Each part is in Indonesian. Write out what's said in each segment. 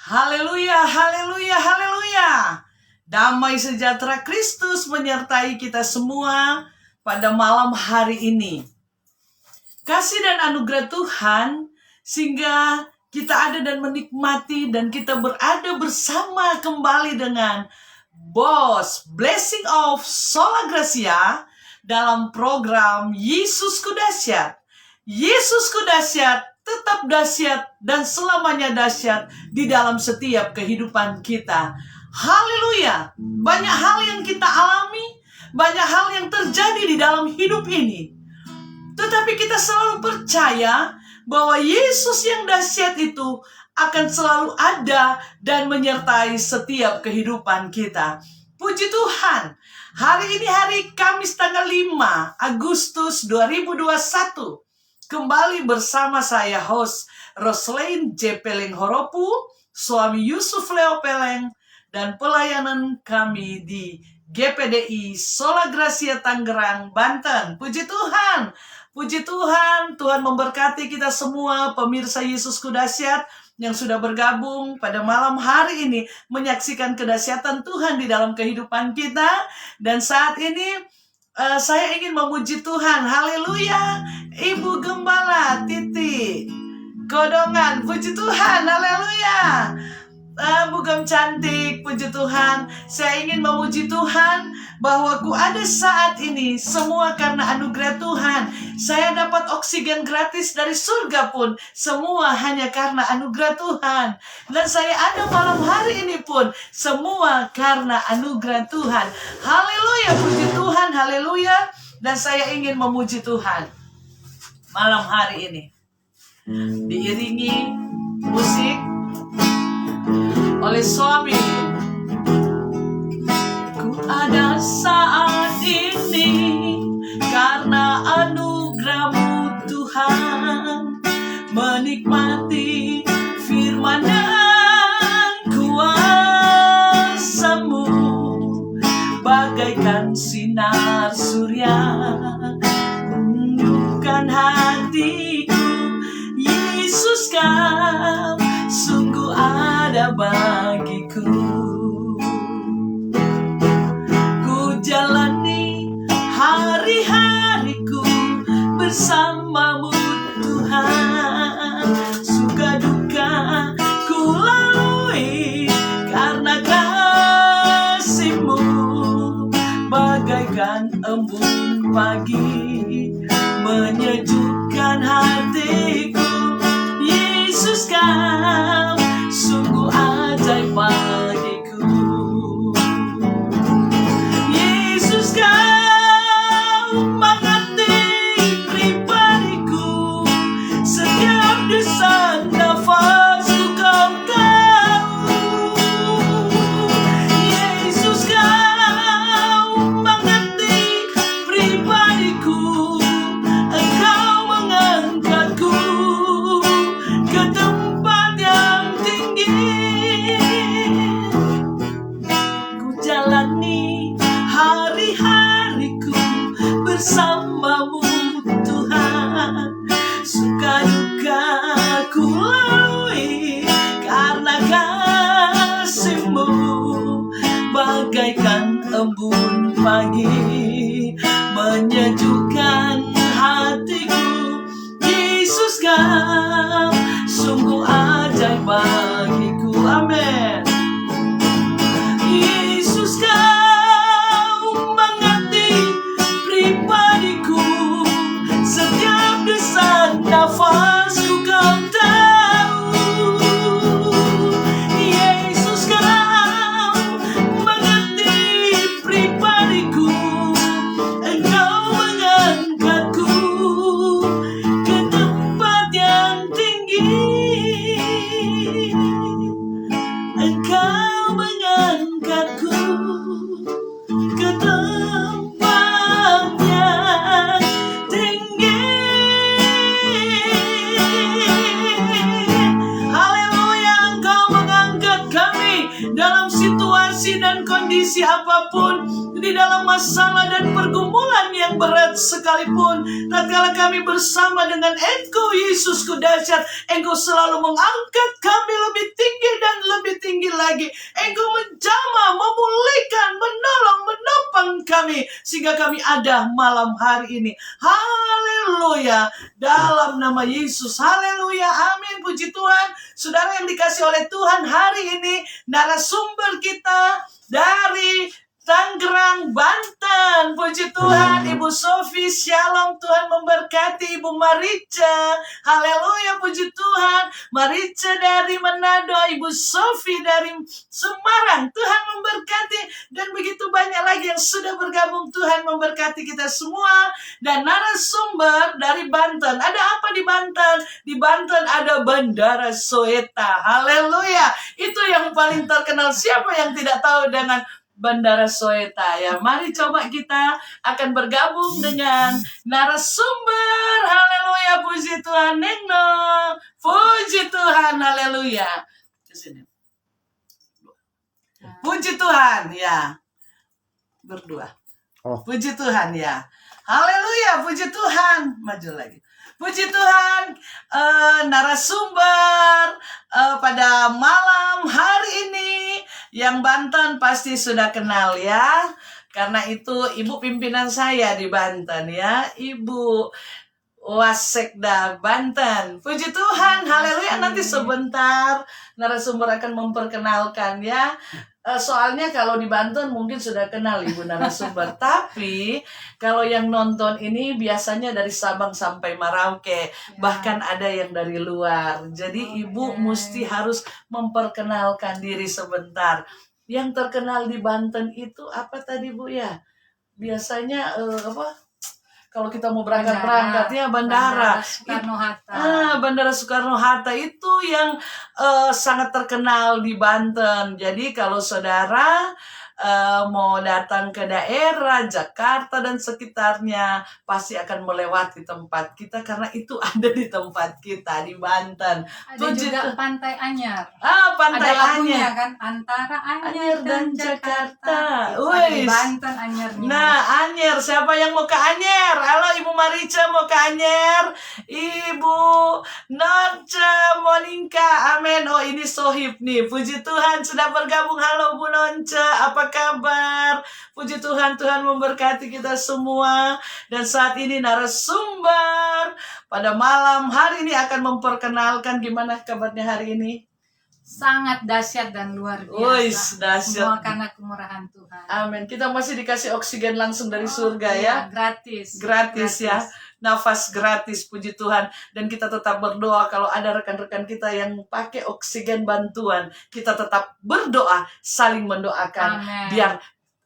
Haleluya, haleluya, haleluya. Damai sejahtera Kristus menyertai kita semua pada malam hari ini. Kasih dan anugerah Tuhan sehingga kita ada dan menikmati dan kita berada bersama kembali dengan Bos Blessing of Sola Gracia dalam program Yesusku Dahsyat. Yesusku Dahsyat, tetap dahsyat dan selamanya dahsyat di dalam setiap kehidupan kita. Haleluya. Banyak hal yang kita alami, banyak hal yang terjadi di dalam hidup ini. Tetapi kita selalu percaya bahwa Yesus yang dahsyat itu akan selalu ada dan menyertai setiap kehidupan kita. Puji Tuhan. Hari ini hari Kamis tanggal 5 Agustus 2021. Kembali bersama saya host Roslain J. Peleng Horopu, suami Yusuf Leo Peleng, dan pelayanan kami di GPDI Sola Gracia Tangerang, Banten. Puji Tuhan, puji Tuhan. Tuhan memberkati kita semua pemirsa Yesusku Dahsyat yang sudah bergabung pada malam hari ini menyaksikan kedahsyatan Tuhan di dalam kehidupan kita. Dan saat ini saya ingin memuji Tuhan. Haleluya. Ibu Gembala Titi Kodongan, puji Tuhan. Haleluya. Bugam cantik, puji Tuhan. Saya ingin memuji Tuhan bahwa ku ada saat ini semua karena anugerah Tuhan. Saya dapat oksigen gratis dari surga pun semua hanya karena anugerah Tuhan. Dan saya ada malam hari ini pun semua karena anugerah Tuhan. Haleluya, puji Tuhan, haleluya. Dan saya ingin memuji Tuhan malam hari ini diiringi musik oleh suami. Ku ada saat ini karena anugerah-Mu Tuhan, menikmati firman dan kuasa-Mu bagaikan sinar surya menundukkan hatiku. Yesus, Kau sungguh ada bagiku. Ku jalani hari-hariku bersama-Mu Tuhan. Suka duka ku lalui karena kasih-Mu bagaikan embun pagi menyejukkan hatiku. Yesus, Kau sungguh ajaib bagiku. Yesus, Kau mengerti pribadiku. Setiap desak nafasku Kau tahu. Yesus, Kau mengerti pribadiku. Engkau mengangkatku ke tempat yang tinggi. Ku jalani hari-hariku bersama-Mu Tuhan. Suka duka ku lalui karena kasih-Mu bagaikan embun pagi menyejukkan hatiku. Yesus, Kau sungguh ajaib bagiku. Amin. Yesus, Kau mengerti pribadiku. Setiap desak nafasku Kau tahu. Yesus, Kau mengerti pribadiku. Engkau mengangkatku ke tempat yang tinggi. Engkau mengangkatku ke tempat yang tinggi. Haleluya, Engkau mengangkat kami dalam situasi dan kondisi apapun, di dalam masalah dan pergumulan yang berat sekalipun. Tatkala kami bersama dengan Engkau Yesusku Dahsyat, Engkau selalu mengangkat kami lebih tinggi dan lebih lagi Engkau menjamah, memulihkan, menolong, menopang kami sehingga kami ada malam hari ini. Haleluya, dalam nama Yesus. Haleluya, amin, puji Tuhan. Saudara yang dikasih oleh Tuhan, hari ini narasumber kita dari Tangerang, Banten. Puji Tuhan, Ibu Sofi, shalom, Tuhan memberkati. Ibu Marica, haleluya, puji Tuhan. Marica dari Manado, Ibu Sofi dari Semarang, Tuhan memberkati. Dan begitu banyak lagi yang sudah bergabung, Tuhan memberkati kita semua. Dan narasumber dari Banten, ada apa di Banten? Di Banten ada Bandara Soeta, haleluya. Itu yang paling terkenal. Siapa yang tidak tahu dengan Bandara Soeta ya? Mari coba kita akan bergabung dengan narasumber. Haleluya, puji Tuhan. Neno, puji Tuhan, haleluya. Kesini. Puji Tuhan ya. Berdua. Puji Tuhan ya. Haleluya, puji Tuhan. Maju lagi. Puji Tuhan, narasumber pada malam hari ini yang Banten pasti sudah kenal ya. Karena itu ibu pimpinan saya di Banten ya, Ibu Wasekda Banten. Puji Tuhan, haleluya. Nanti sebentar narasumber akan memperkenalkan ya. Soalnya kalau di Banten mungkin sudah kenal Ibu narasumber. Tapi kalau yang nonton ini biasanya dari Sabang sampai Merauke. Bahkan ada yang dari luar. Jadi Ibu mesti harus memperkenalkan diri sebentar. Yang terkenal di Banten itu apa tadi Bu ya? Biasanya apa? Kalau kita mau berangkat ya bandara Soekarno-Hatta. Bandara Soekarno-Hatta itu yang sangat terkenal di Banten. Jadi kalau saudara mau datang ke daerah Jakarta dan sekitarnya, pasti akan melewati tempat kita karena itu ada di tempat kita di Banten. Ada juga Pantai Anyar. Pantai ada Anyar kan, antara Anyar dan Jakarta. Di Banten Anyarnya. Nah, Anyer, siapa yang mau ke Anyer? Halo, Ibu Marica mau ke Anyer. Ibu Nonca Monika, amin. Oh, ini Sohib nih. Puji Tuhan sudah bergabung. Halo Bu Nonca, apa kabar? Puji Tuhan, Tuhan memberkati kita semua. Dan saat ini narasumber pada malam hari ini akan memperkenalkan gimana kabarnya hari ini. Sangat dahsyat dan luar biasa. Dahsyat. Semua karena kemurahan Tuhan. Amin. Kita masih dikasih oksigen langsung dari surga ya. Gratis ya. Nafas gratis, puji Tuhan. Dan kita tetap berdoa kalau ada rekan-rekan kita yang pakai oksigen bantuan, kita tetap berdoa, saling mendoakan. Amen. Biar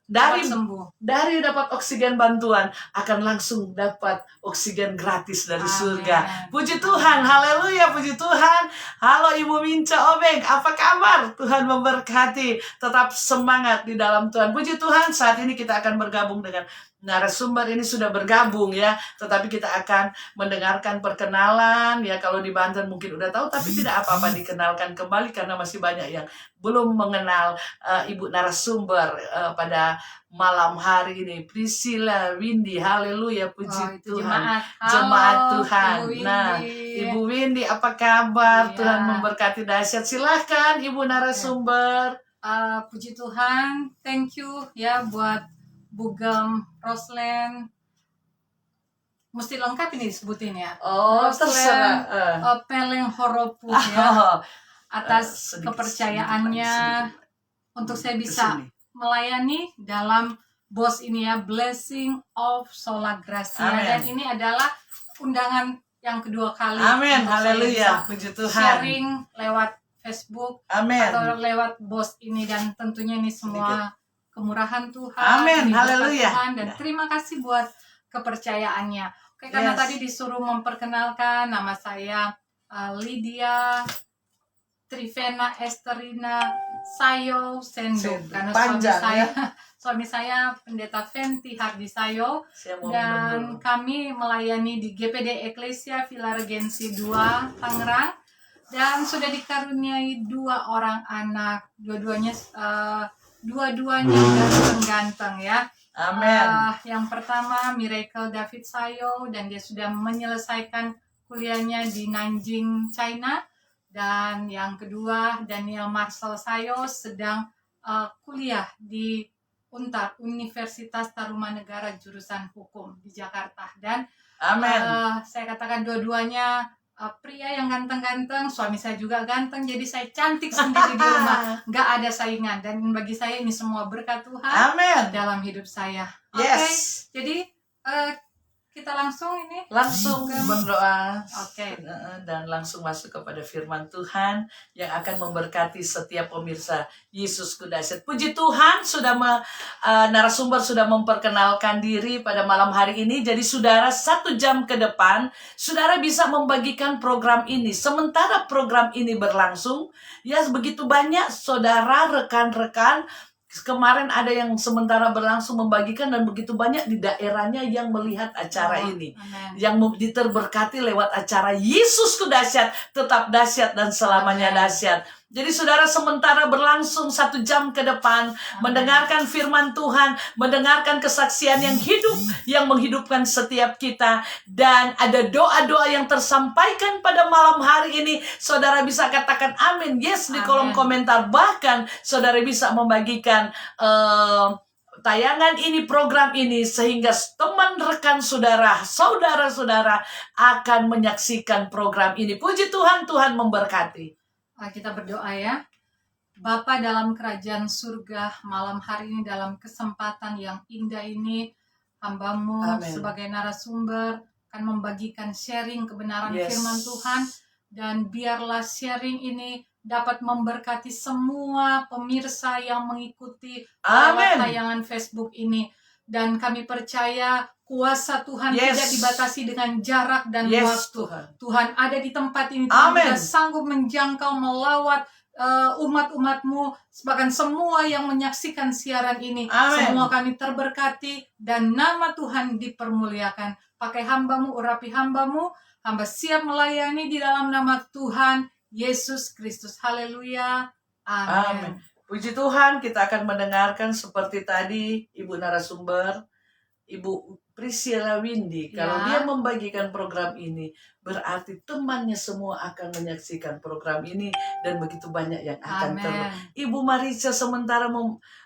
dari sembuh. dapat oksigen bantuan akan langsung dapat oksigen gratis dari surga. Puji Tuhan, haleluya, puji Tuhan. Halo Ibu Minca Obeng, apa kabar? Tuhan memberkati, tetap semangat di dalam Tuhan. Puji Tuhan, saat ini kita akan bergabung dengan narasumber ini sudah bergabung ya, tetapi kita akan mendengarkan perkenalan ya. Kalau di Banten mungkin udah tahu, tapi tidak apa-apa dikenalkan kembali karena masih banyak yang belum mengenal Ibu narasumber pada malam hari ini. Priscilla Windy, haleluya, puji Tuhan. Jemaat Tuhan. Nah, Ibu Windy apa kabar? Tuhan memberkati dahsyat. Silahkan Ibu narasumber. Puji Tuhan, thank you ya buat Bugam Roslen, mesti lengkap ini disebutin ya. Terserah. Peleng Horopu ya, atas kepercayaannya untuk saya bisa melayani dalam BOS ini ya, Blessing of Sola Gracia. Dan ini adalah undangan yang kedua kali. Amin, haleluya, puji Tuhan. Sharing lewat Facebook. Amin. Atau lewat BOS ini, dan tentunya ini semua kemurahan Tuhan. Amin, haleluya. Dan terima kasih buat kepercayaannya. Oke, karena tadi disuruh memperkenalkan, nama saya Lydia Trivena Esterina Sayo Sendo. Karena suami saya Pendeta Fenty Hardi Sayo, dan kami melayani di GPD Eklesia Villa Regensi 2 Tangerang, dan sudah dikaruniai 2 orang anak, dua-duanya ganteng ya. Amin. Yang pertama Miracle David Sayo, dan dia sudah menyelesaikan kuliahnya di Nanjing, China, Dan yang kedua, Daniel Marcel Sayo sedang kuliah di UNTAR, Universitas Tarumanegara jurusan Hukum di Jakarta. Dan Amin. saya katakan dua-duanya pria yang ganteng-ganteng, suami saya juga ganteng, jadi saya cantik sendiri di rumah, nggak ada saingan. Dan bagi saya ini semua berkat Tuhan Amin. dalam hidup saya. Yes. Jadi kita langsung ini Langsung berdoa. Oke. Dan langsung masuk kepada firman Tuhan yang akan memberkati setiap pemirsa Yesus Kudasyat. Puji Tuhan, narasumber sudah memperkenalkan diri pada malam hari ini. Jadi saudara, 1 jam ke depan saudara bisa membagikan program ini. Sementara program ini berlangsung, ya begitu banyak saudara, rekan-rekan. Kemarin ada yang sementara berlangsung membagikan, dan begitu banyak di daerahnya yang melihat acara ini. Amen. Yang diterberkati lewat acara Yesus Kudasyat, tetap dahsyat dan selamanya dahsyat. Jadi saudara, sementara berlangsung 1 jam ke depan, mendengarkan firman Tuhan, mendengarkan kesaksian yang hidup, yang menghidupkan setiap kita. Dan ada doa-doa yang tersampaikan pada malam hari ini. Saudara bisa katakan amin, yes, di kolom komentar. Bahkan saudara bisa membagikan tayangan ini, program ini, sehingga teman rekan saudara, saudara-saudara akan menyaksikan program ini. Puji Tuhan, Tuhan memberkati. Kita berdoa ya. Bapa dalam kerajaan surga, malam hari ini dalam kesempatan yang indah ini, hamba-Mu sebagai narasumber akan membagikan sharing kebenaran firman Tuhan. Dan biarlah sharing ini dapat memberkati semua pemirsa yang mengikuti tayangan Facebook ini. Dan kami percaya kuasa Tuhan tidak dibatasi dengan jarak dan waktu. Tuhan ada di tempat ini. Tuhan juga sanggup menjangkau, melawat umat-umat-Mu, bahkan semua yang menyaksikan siaran ini. Semua kami terberkati dan nama Tuhan dipermuliakan. Pakai hamba-Mu, urapi hamba-Mu. Hamba siap melayani di dalam nama Tuhan Yesus Kristus. Haleluya. Amin. Puji Tuhan, kita akan mendengarkan seperti tadi Ibu narasumber, Ibu Priscilla Windy. Kalau dia membagikan program ini, berarti temannya semua akan menyaksikan program ini, dan begitu banyak yang akan Ibu Marica sementara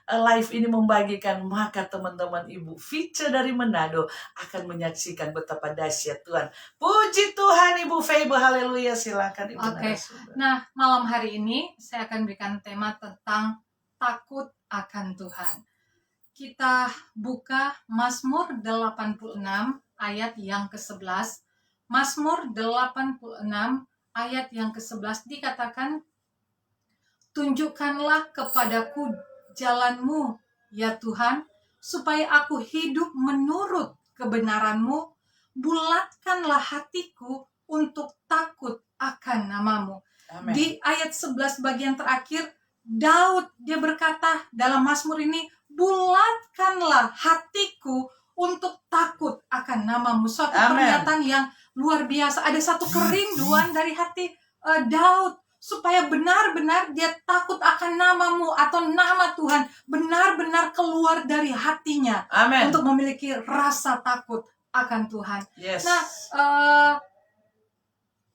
live ini membagikan, maka teman-teman Ibu Vice dari Manado akan menyaksikan betapa dahsyat Tuhan. Puji Tuhan, Ibu Febe, haleluya. Silakan Ibu narasumber. Nah, malam hari ini saya akan berikan tema tentang takut akan Tuhan. Kita buka Mazmur 86 ayat yang ke-11. Mazmur 86 ayat yang ke-11 dikatakan, tunjukkanlah kepadaku jalan-Mu, ya Tuhan, supaya aku hidup menurut kebenaran-Mu. Bulatkanlah hatiku untuk takut akan nama-Mu. Amen. Di ayat 11 bagian terakhir, Daud dia berkata dalam Mazmur ini, bulatkanlah hatiku untuk takut akan nama-Mu. Suatu pernyataan yang luar biasa. Ada satu kerinduan dari hati Daud supaya benar-benar dia takut akan nama-Mu atau nama Tuhan benar-benar keluar dari hatinya. Amen. Untuk memiliki rasa takut akan Tuhan. Yes. Nah,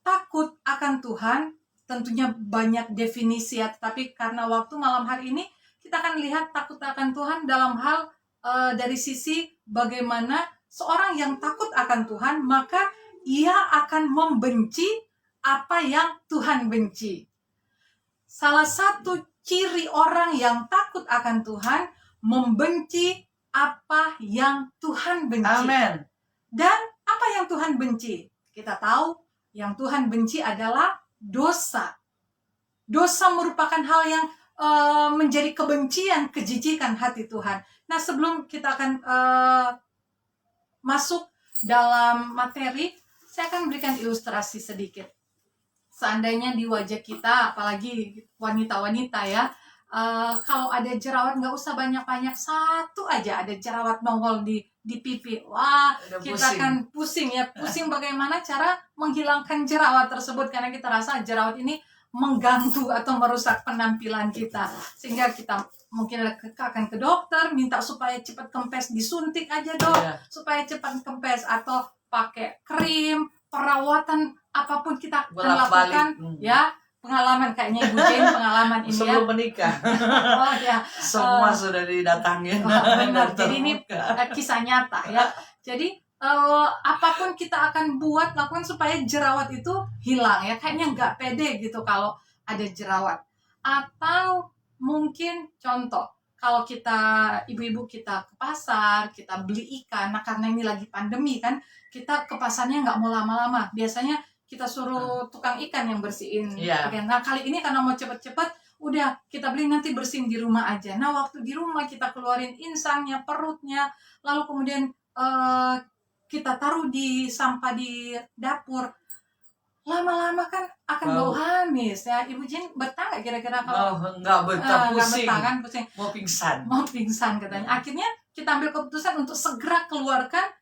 takut akan Tuhan tentunya banyak definisi ya, tapi karena waktu malam hari ini kita akan lihat takut akan Tuhan dalam hal dari sisi bagaimana seorang yang takut akan Tuhan, maka ia akan membenci apa yang Tuhan benci. Salah satu ciri orang yang takut akan Tuhan, membenci apa yang Tuhan benci. Amen. Dan apa yang Tuhan benci? Kita tahu yang Tuhan benci adalah dosa. Dosa merupakan hal yang menjadi kebencian, kejijikan hati Tuhan. Nah, sebelum kita akan masuk dalam materi, saya akan berikan ilustrasi sedikit. Seandainya di wajah kita, apalagi wanita-wanita ya, kalau ada jerawat, nggak usah banyak-banyak, satu aja ada jerawat nongol di pipi, wah, kita akan pusing ya. Pusing bagaimana cara menghilangkan jerawat tersebut, karena kita rasa jerawat ini mengganggu atau merusak penampilan kita, sehingga kita mungkin akan ke dokter minta supaya cepat kempes, disuntik aja dok, supaya cepat kempes, atau pakai krim, perawatan apapun kita akan lakukan ya. pengalaman kayaknya Ibu Jane pengalaman ini ya. Sebelum menikah. Oh ya. Semua sudah didatangin. Benar. dokter Jadi ini muka. kisah nyata ya. Jadi apapun kita akan buat lakukan supaya jerawat itu hilang ya. Kayaknya nggak pede gitu kalau ada jerawat. Atau mungkin contoh, kalau kita ibu-ibu kita ke pasar, kita beli ikan. Nah karena ini lagi pandemi kan, kita ke pasarnya nggak mau lama-lama. Biasanya kita suruh tukang ikan yang bersihin. Iya. Nah kali ini karena mau cepet-cepet, udah kita beli nanti bersihin di rumah aja. Nah waktu di rumah kita keluarin insangnya, perutnya, lalu kemudian kita taruh di sampah di dapur. Lama-lama kan akan bau amis ya. Ibu Jane betah nggak kira-kira kalau Nggak betah, nggak pusing. betah kan, pusing, Mau pingsan. mau pingsan katanya. Akhirnya kita ambil keputusan untuk segera keluarkan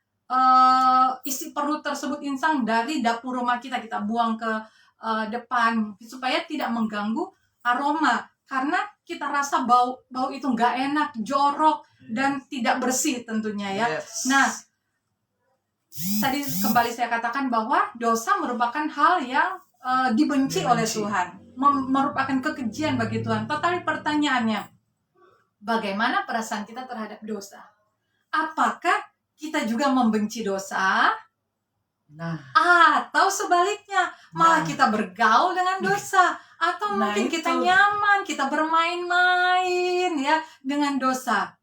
isi perut tersebut insang dari dapur rumah kita buang ke depan supaya tidak mengganggu aroma, karena kita rasa bau itu nggak enak, jorok dan tidak bersih tentunya ya. Yes. Nah tadi kembali saya katakan bahwa dosa merupakan hal yang dibenci oleh Tuhan, merupakan kekejian bagi Tuhan. Tetapi pertanyaannya, bagaimana perasaan kita terhadap dosa? Apakah kita juga membenci dosa? Nah, Atau sebaliknya, malah kita bergaul dengan dosa? Atau mungkin kita nyaman, kita bermain-main ya dengan dosa?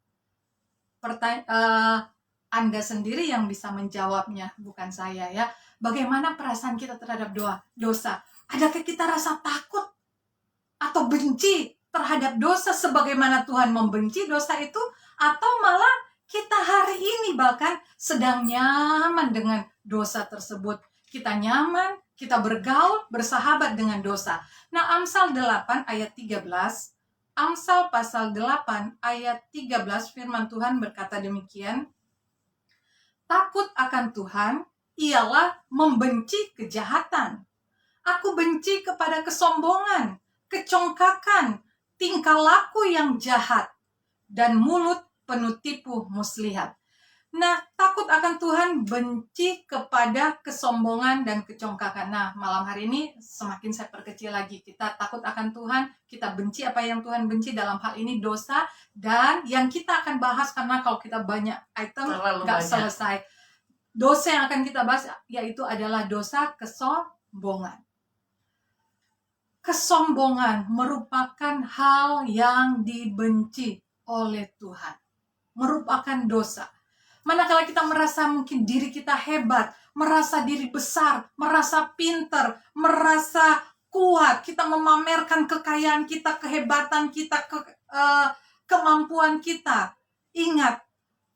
Anda sendiri yang bisa menjawabnya, bukan saya ya. Bagaimana perasaan kita terhadap dosa? Adakah kita rasa takut atau benci terhadap dosa sebagaimana Tuhan membenci dosa itu? Atau malah kita hari ini bahkan sedang nyaman dengan dosa tersebut. Kita nyaman, kita bergaul, bersahabat dengan dosa. Nah, Amsal 8 ayat 13, Amsal pasal 8 ayat 13, firman Tuhan berkata demikian, takut akan Tuhan ialah membenci kejahatan. Aku benci kepada kesombongan, kecongkakan, tingkah laku yang jahat, dan mulut penuh tipu muslihat. Nah, takut akan Tuhan, benci kepada kesombongan dan kecongkakan. Nah, malam hari ini semakin saya perkecil lagi. Kita takut akan Tuhan, kita benci apa yang Tuhan benci, dalam hal ini dosa. Dan yang kita akan bahas, karena kalau kita banyak item, nggak selesai. Dosa yang akan kita bahas, yaitu adalah dosa kesombongan. Kesombongan merupakan hal yang dibenci oleh Tuhan. Merupakan dosa. Manakala kita merasa mungkin diri kita hebat, merasa diri besar, merasa pinter, merasa kuat, kita memamerkan kekayaan kita, kehebatan kita, kemampuan kita. Ingat,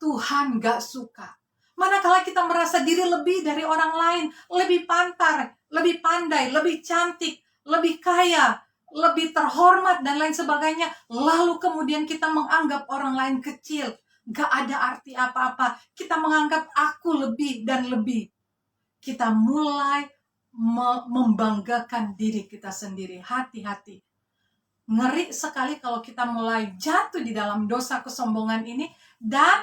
Tuhan gak suka. Manakala kita merasa diri lebih dari orang lain, lebih pantar, lebih pandai, lebih cantik, lebih kaya, lebih terhormat, dan lain sebagainya, lalu kemudian kita menganggap orang lain kecil, gak ada arti apa-apa. Kita menganggap aku lebih dan lebih. Kita mulai membanggakan diri kita sendiri. Hati-hati. Ngeri sekali kalau kita mulai jatuh di dalam dosa kesombongan ini. Dan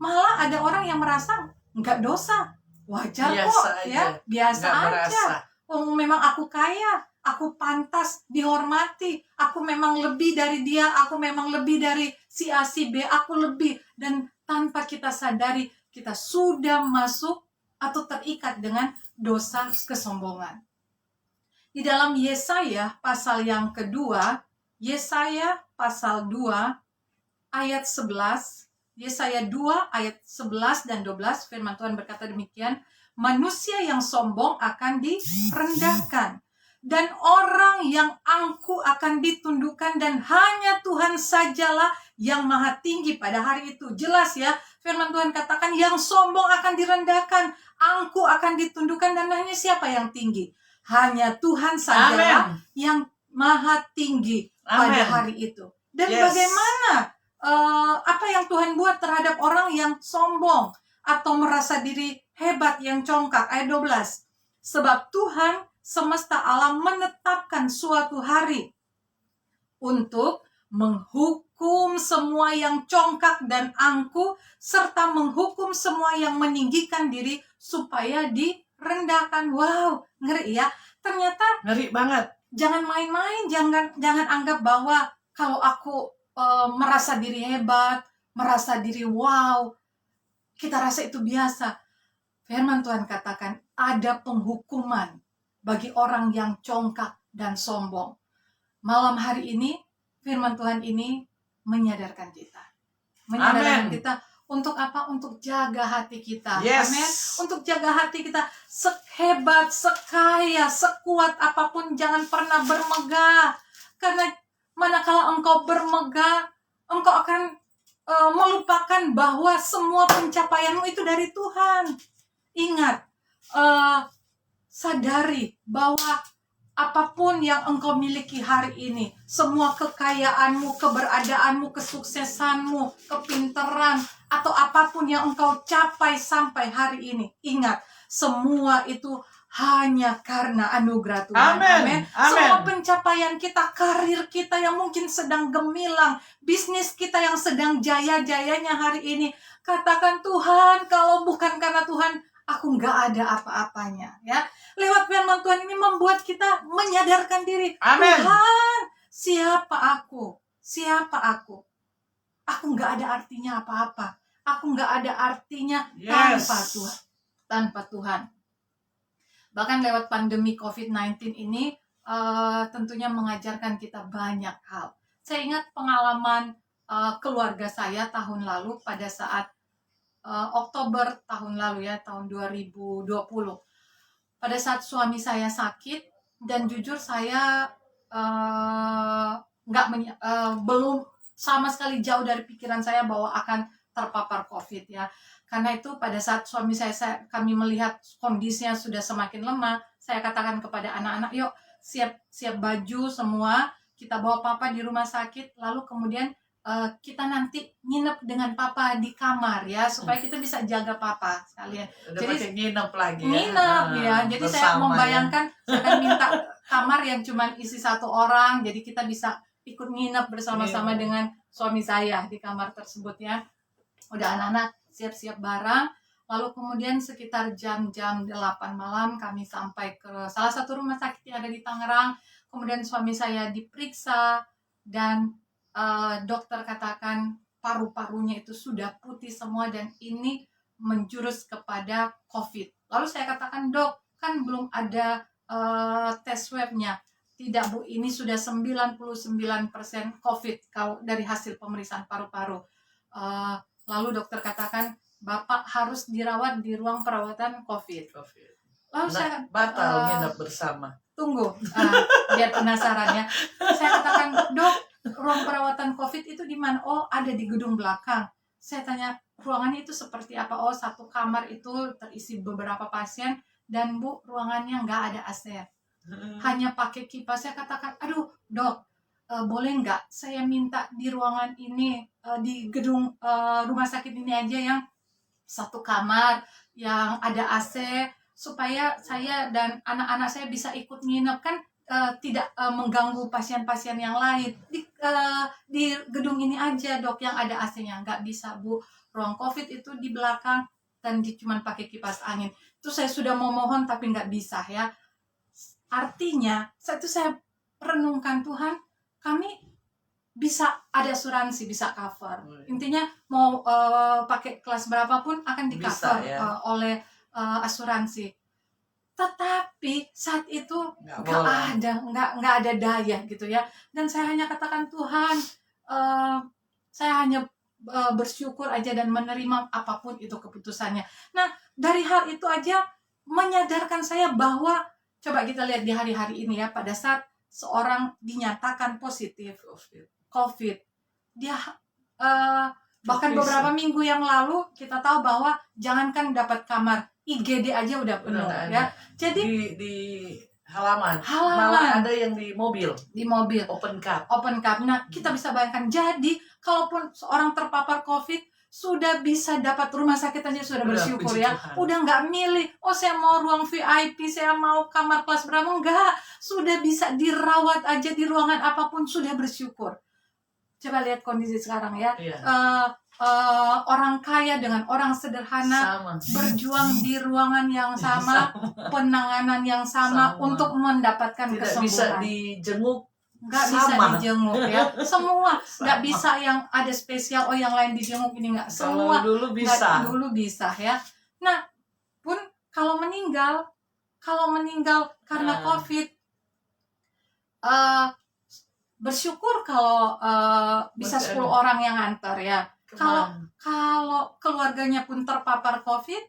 malah ada orang yang merasa nggak dosa. Wajar kok ya. Biasa aja. Oh, memang aku kaya. Aku pantas dihormati. Aku memang lebih dari dia. Aku memang lebih dari si A, si B. Aku lebih. Dan tanpa kita sadari, kita sudah masuk atau terikat dengan dosa kesombongan. Di dalam Yesaya pasal yang kedua, Yesaya pasal 2 ayat 11, Yesaya 2 ayat 11 dan 12, firman Tuhan berkata demikian, manusia yang sombong akan direndahkan, dan orang yang angkuh akan ditundukkan, dan hanya Tuhan sajalah yang maha tinggi pada hari itu. Jelas ya, firman Tuhan katakan yang sombong akan direndahkan, angkuh akan ditundukkan, dan hanya siapa yang tinggi? Hanya Tuhan sajalah yang maha tinggi pada hari itu. Dan bagaimana apa yang Tuhan buat terhadap orang yang sombong atau merasa diri hebat, yang congkak? Ayat 12. Sebab Tuhan semesta alam menetapkan suatu hari untuk menghukum semua yang congkak dan angkuh, serta menghukum semua yang meninggikan diri supaya direndahkan. Wow, ngeri ya. Ternyata ngeri banget. jangan main-main, jangan anggap bahwa kalau aku merasa diri hebat, merasa diri wow, kita rasa itu biasa. Firman Tuhan katakan ada penghukuman bagi orang yang congkak dan sombong. Malam hari ini firman Tuhan ini menyadarkan kita. Menyadarkan Amen. kita untuk apa? Untuk jaga hati kita. Yes. Amin. Untuk jaga hati kita, sehebat, sekaya, sekuat apapun jangan pernah bermegah. Karena manakala engkau bermegah, engkau akan melupakan bahwa semua pencapaianmu itu dari Tuhan. Ingat, sadari bahwa apapun yang engkau miliki hari ini, semua kekayaanmu, keberadaanmu, kesuksesanmu, kepintaran, atau apapun yang engkau capai sampai hari ini, ingat, semua itu hanya karena anugerah Tuhan. Amin. Semua pencapaian kita, karir kita yang mungkin sedang gemilang, bisnis kita yang sedang jaya-jayanya hari ini, katakan, Tuhan, kalau bukan karena Tuhan, aku nggak ada apa-apanya. Ya, lewat firman Tuhan ini membuat kita menyadarkan diri. Amin. Tuhan, siapa aku? Siapa aku? Aku nggak ada artinya apa-apa. Aku nggak ada artinya tanpa Tuhan. Tanpa Tuhan. Bahkan lewat pandemi COVID-19 ini tentunya mengajarkan kita banyak hal. Saya ingat pengalaman keluarga saya tahun lalu pada saat Oktober tahun lalu ya, tahun 2020. Pada saat suami saya sakit, dan jujur saya belum sama sekali jauh dari pikiran saya bahwa akan terpapar COVID ya. Karena itu pada saat suami kami melihat kondisinya sudah semakin lemah, saya katakan kepada anak-anak, yuk siap baju semua, kita bawa papa di rumah sakit, lalu kemudian kita nanti nginep dengan papa di kamar ya, supaya kita bisa jaga papa sekalian. Jadi nginep lagi ya. Nginep ya. Jadi saya membayangkan saya akan minta kamar yang cuma isi satu orang, jadi kita bisa ikut nginep bersama-sama dengan suami saya di kamar tersebut ya. Udah anak-anak siap-siap barang, lalu kemudian sekitar jam-jam 8 malam kami sampai ke salah satu rumah sakit yang ada di Tangerang. Kemudian suami saya diperiksa dan dokter katakan paru-parunya itu sudah putih semua dan ini menjurus kepada COVID. Lalu saya katakan, dok, kan belum ada tes swabnya. Tidak Bu, ini sudah 99% COVID kalau dari hasil pemeriksaan paru-paru. Lalu dokter katakan, Bapak harus dirawat di ruang perawatan COVID. Lalu saya batal nginep bersama. Tunggu, biar penasaran ya. Saya katakan, dok, ruang perawatan COVID itu di mana? Oh, ada di gedung belakang. Saya tanya, ruangannya itu seperti apa? Oh, satu kamar itu terisi beberapa pasien dan Bu, ruangannya nggak ada AC. Hanya pakai kipas. Saya katakan, aduh, dok, boleh nggak saya minta di ruangan ini, di gedung rumah sakit ini aja yang satu kamar yang ada AC, supaya saya dan anak-anak saya bisa ikut nginep kan, tidak mengganggu pasien-pasien yang lain. Di gedung ini aja dok yang ada AC-nya. Nggak bisa Bu, ruang COVID itu di belakang dan cuma pakai kipas angin. Itu saya sudah memohon tapi nggak bisa ya. Artinya saya renungkan, Tuhan, kami bisa ada asuransi, bisa cover. Intinya mau pakai kelas berapapun akan di cover oleh asuransi. Tetapi saat itu nggak ada daya gitu ya. Dan saya hanya katakan, Tuhan, saya hanya bersyukur aja dan menerima apapun itu keputusannya. Nah, dari hal itu aja menyadarkan saya bahwa coba kita lihat di hari-hari ini ya, pada saat seorang dinyatakan positif COVID, dia bahkan beberapa minggu yang lalu kita tahu bahwa jangankan dapat kamar, IGD aja udah penuh ya. Jadi di halaman malah ada yang di mobil open cup. Nah, kita bisa bayangkan, jadi kalaupun seorang terpapar COVID sudah bisa dapat rumah sakit aja sudah bersyukur ya. Udah nggak milih, oh saya mau ruang VIP, saya mau kamar kelas berapa, enggak. Sudah bisa dirawat aja di ruangan apapun, sudah bersyukur. Coba lihat kondisi sekarang ya. Iya. Orang kaya dengan orang sederhana Sama. berjuang di ruangan yang sama, penanganan yang sama Sama. untuk mendapatkan Tidak bisa kesembuhan. dijenguk. Nggak bisa Sama. dijenguk ya. Semua nggak Sama. bisa yang ada spesial. Oh, yang lain dijenguk, ini nggak. Semua Kalau dulu nggak, bisa. dulu bisa ya. Nah, pun kalau meninggal karena COVID, bersyukur kalau bisa Masih 10 ada. orang yang antar ya. Kalau Kemana? keluarganya pun terpapar COVID,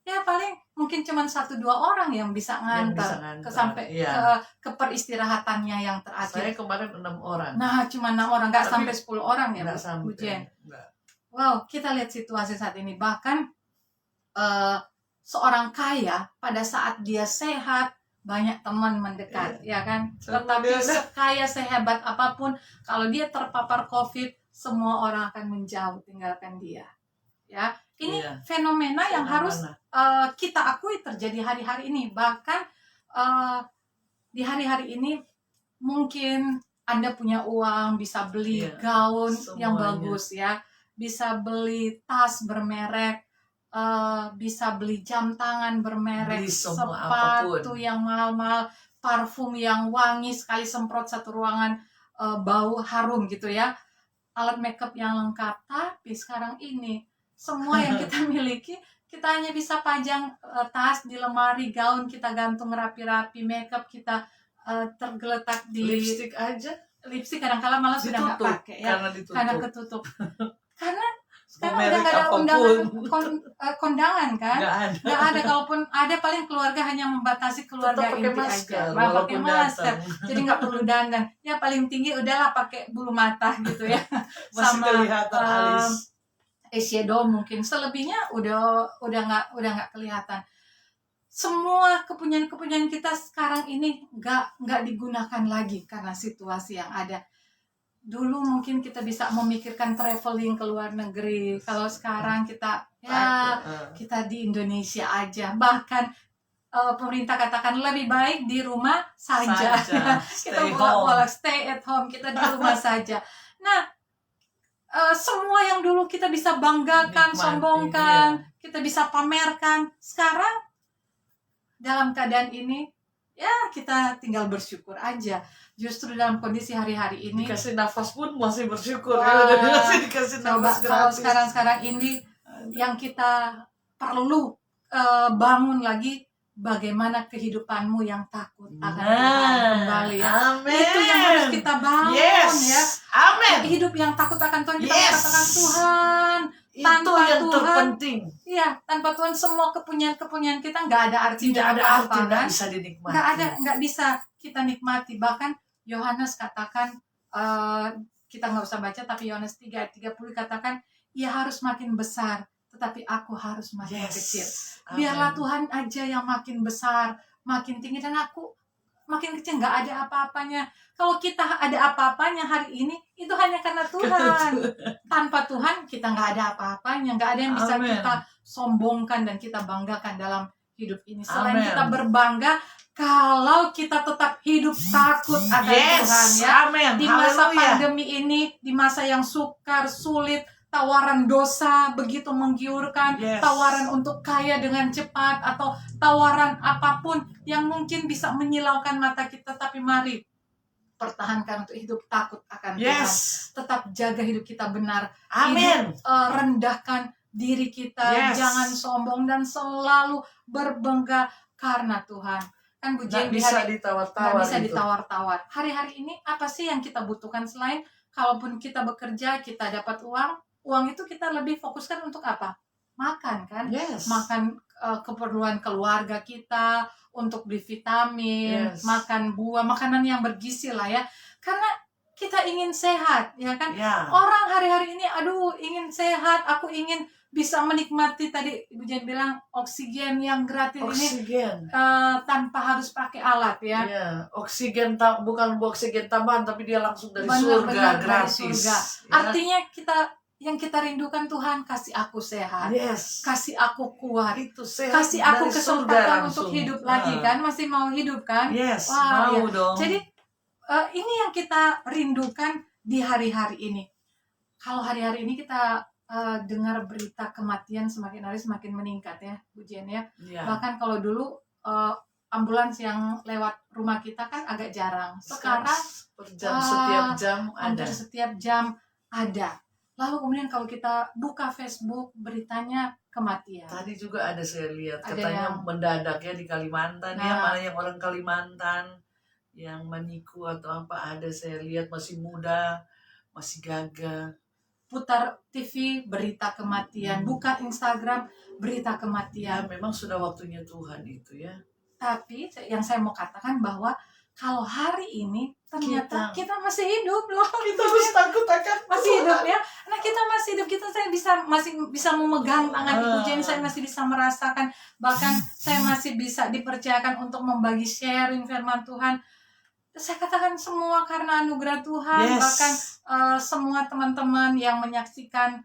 ya paling mungkin cuma 1-2 orang yang bisa ngantar, sampai Iya. ke peristirahatannya yang terakhir. Saya kemarin 6 orang. Nah, cuma 6 orang, nggak Tapi sampai 10 orang ya, Nggak Bu sampai. Jen. Nggak. Wow, kita lihat situasi saat ini. Bahkan seorang kaya pada saat dia sehat, banyak teman mendekat, ya kan? Tetapi sekaya sehebat apapun, kalau dia terpapar COVID, semua orang akan menjauh, tinggalkan dia. Ya, ini Iya. fenomena yang harus kita akui terjadi hari-hari ini. Bahkan di hari-hari ini mungkin Anda punya uang, bisa beli Iya, gaun yang semuanya. bagus ya, bisa beli tas bermerek, bisa beli jam tangan bermerek, Beli semua sepatu apapun. yang mahal-mahal, parfum yang wangi, sekali semprot satu ruangan bau harum gitu ya, alat makeup yang lengkap. Tapi sekarang ini semua yang kita miliki, kita hanya bisa pajang tas di lemari, gaun kita gantung rapi-rapi, makeup kita tergeletak di Lipstick aja lipstick, kadang-kala malah sudah nggak ditutup pakai ya, karena ketutup. Karena sekarang udah Merek nggak ada apapun. undangan, kondangan kan? nggak ada. Nggak ada, kalaupun ada paling keluarga hanya membatasi keluarga Tetap pakai inti masker, aja, pakai walaupun masker, datang. jadi nggak perlu dandan. Ya paling tinggi udahlah pakai bulu mata gitu ya, Masih kelihatan alis. eyeshadow mungkin. Selebihnya udah nggak kelihatan. Semua kepunyaan kita sekarang ini nggak digunakan lagi karena situasi yang ada. Dulu mungkin kita bisa memikirkan traveling ke luar negeri. Kalau sekarang kita kita di Indonesia aja. Bahkan pemerintah katakan lebih baik di rumah saja. Kita boleh stay at home, kita di rumah saja. Nah, semua yang dulu kita bisa banggakan, sombongkan, kita bisa pamerkan, sekarang dalam keadaan ini ya kita tinggal bersyukur aja. Justru dalam kondisi hari-hari ini dikasih nafas pun masih bersyukur. Dikasih coba nafas kalau gratis. sekarang ini yang kita perlu bangun lagi, bagaimana kehidupanmu yang takut akan Tuhan kembali ya. Amen. Itu yang harus kita bangun ya. Amen. Hidup yang takut akan Tuhan, kita katakan Tuhan, itu yang Tuhan, terpenting. Iya, tanpa Tuhan semua kepunyaan kita nggak ada artinya. Tidak ada arti, nggak bisa dinikmati. Nggak bisa kita nikmati. Bahkan Yohanes katakan, kita nggak usah baca, tapi Yohanes 3 ayat 30 katakan, ia harus makin besar, tetapi aku harus makin kecil. Biarlah Tuhan aja yang makin besar, makin tinggi, dan aku makin kecil, nggak ada apa-apanya. Kalau kita ada apa-apanya hari ini, itu hanya karena Tuhan. Tanpa Tuhan kita nggak ada apa-apanya, nggak ada yang bisa kita sombongkan dan kita banggakan dalam hidup ini. Selain kita berbangga kalau kita tetap hidup takut akan Tuhan ya. Di masa pandemi ini, di masa yang sukar, sulit, tawaran dosa begitu menggiurkan, tawaran untuk kaya dengan cepat, atau tawaran apapun yang mungkin bisa menyilaukan mata kita, tapi mari pertahankan untuk hidup takut akan Tuhan. Tetap jaga hidup kita benar. Amin. Rendahkan diri kita, jangan sombong dan selalu berbangga karena Tuhan. Kan Bu Jen, bisa ditawar-tawar. Bisa ditawar-tawar. Hari-hari ini apa sih yang kita butuhkan selain kalaupun kita bekerja, kita dapat uang, uang itu kita lebih fokuskan untuk apa? Makan kan? Makan keperluan keluarga kita, untuk beli vitamin, makan buah, makanan yang bergizi lah ya. Karena kita ingin sehat, ya kan? Orang hari-hari ini, aduh ingin sehat, aku ingin bisa menikmati, tadi Ibu Jen bilang oksigen yang gratis ini tanpa harus pakai alat ya. Oksigen bukan oksigen tambahan, tapi dia langsung dari surga, gratis. Artinya yang kita rindukan, Tuhan kasih aku sehat, kasih aku kuat, kasih aku kesempatan untuk hidup lagi kan, masih mau hidup kan? Mau dong. Jadi ini yang kita rindukan di hari-hari ini. kalau hari-hari ini kita dengar berita kematian semakin hari semakin meningkat ya, Bu Jen ya. Iya. Bahkan kalau dulu ambulans yang lewat rumah kita kan agak jarang. Sekarang per jam, setiap jam ada. hampir setiap jam ada. Lalu kemudian kalau kita buka Facebook, beritanya kematian. Tadi juga ada saya lihat, Ada katanya yang- mendadak ya di Kalimantan ya, Nah. mana yang orang Kalimantan yang meniku atau apa, ada saya lihat masih muda, masih gagah. Putar TV, berita kematian. Buka Instagram, berita Ya kematian. memang sudah waktunya Tuhan itu ya. Tapi yang saya mau katakan bahwa kalau hari ini ternyata Kita- kita masih hidup loh. Kita harus takut akan Masih hidup ya. Nah, kita masih hidup, saya masih bisa memegang tangan Ibu Jen, saya masih bisa merasakan, bahkan saya masih bisa dipercayakan untuk membagi sharing firman Tuhan. Saya katakan semua karena anugerah Tuhan. Yes. Bahkan semua teman-teman yang menyaksikan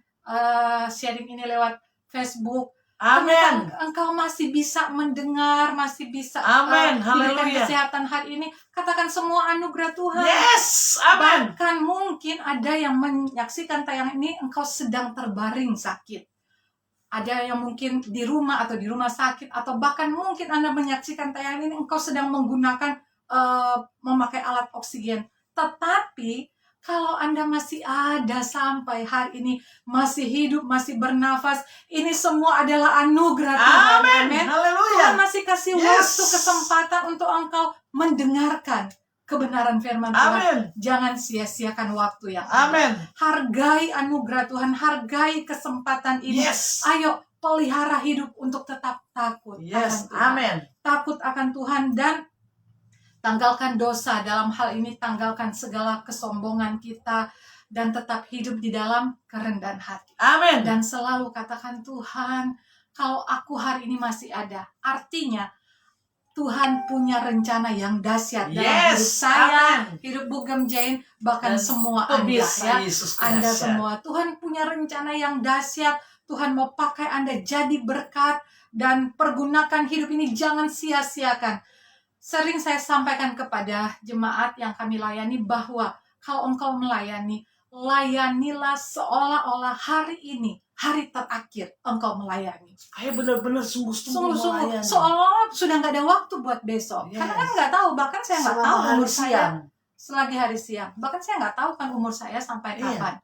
sharing ini lewat Facebook, Amin. ternyata engkau masih bisa mendengar, masih bisa Amin. diberikan Haleluya. kesehatan hari ini. Katakan semua anugerah Tuhan. Yes. Amin. Bahkan mungkin ada yang menyaksikan tayangan ini, engkau sedang terbaring sakit. Ada yang mungkin di rumah atau di rumah sakit, atau bahkan mungkin Anda menyaksikan tayangan ini, engkau sedang menggunakan memakai alat oksigen. Tetapi kalau Anda masih ada sampai hari ini, masih hidup, masih bernafas, ini semua adalah anugerah Tuhan. Amin. Amin. Haleluya. Tuhan masih kasih Yes. waktu, kesempatan untuk engkau mendengarkan kebenaran firman Tuhan. Amin. Jangan sia-siakan waktu yang ada. Amin. Hargai anugerah Tuhan, hargai kesempatan ini. Yes. Ayo pelihara hidup untuk tetap takut Yes. akan Tuhan. Amin. Takut akan Tuhan dan tanggalkan dosa. Dalam hal ini tanggalkan segala kesombongan kita dan tetap hidup di dalam kerendahan hati. Amin. Dan selalu katakan, Tuhan, kalau aku hari ini masih ada, artinya Tuhan punya rencana yang dahsyat dalam Yes. hidup saya, Amin. hidup Bu Gem Jane, bahkan Dan semua Anda Pemirsa ya. Yesus Anda dahsyat. semua, Tuhan punya rencana yang dahsyat. Tuhan mau pakai Anda jadi berkat, dan pergunakan hidup ini, jangan sia-siakan. Sering saya sampaikan kepada jemaat yang kami layani bahwa kalau engkau melayani, layanilah seolah-olah hari ini hari terakhir engkau melayani. Kayak benar-benar sungguh-sungguh Sungguh-sungguh, melayani. seolah sudah nggak ada waktu buat besok. Yes. Karena kan nggak tahu, bahkan saya nggak Selama tahu hari umur saya siang. selagi hari siang. Bahkan saya nggak tahu kan umur saya sampai Iya. kapan.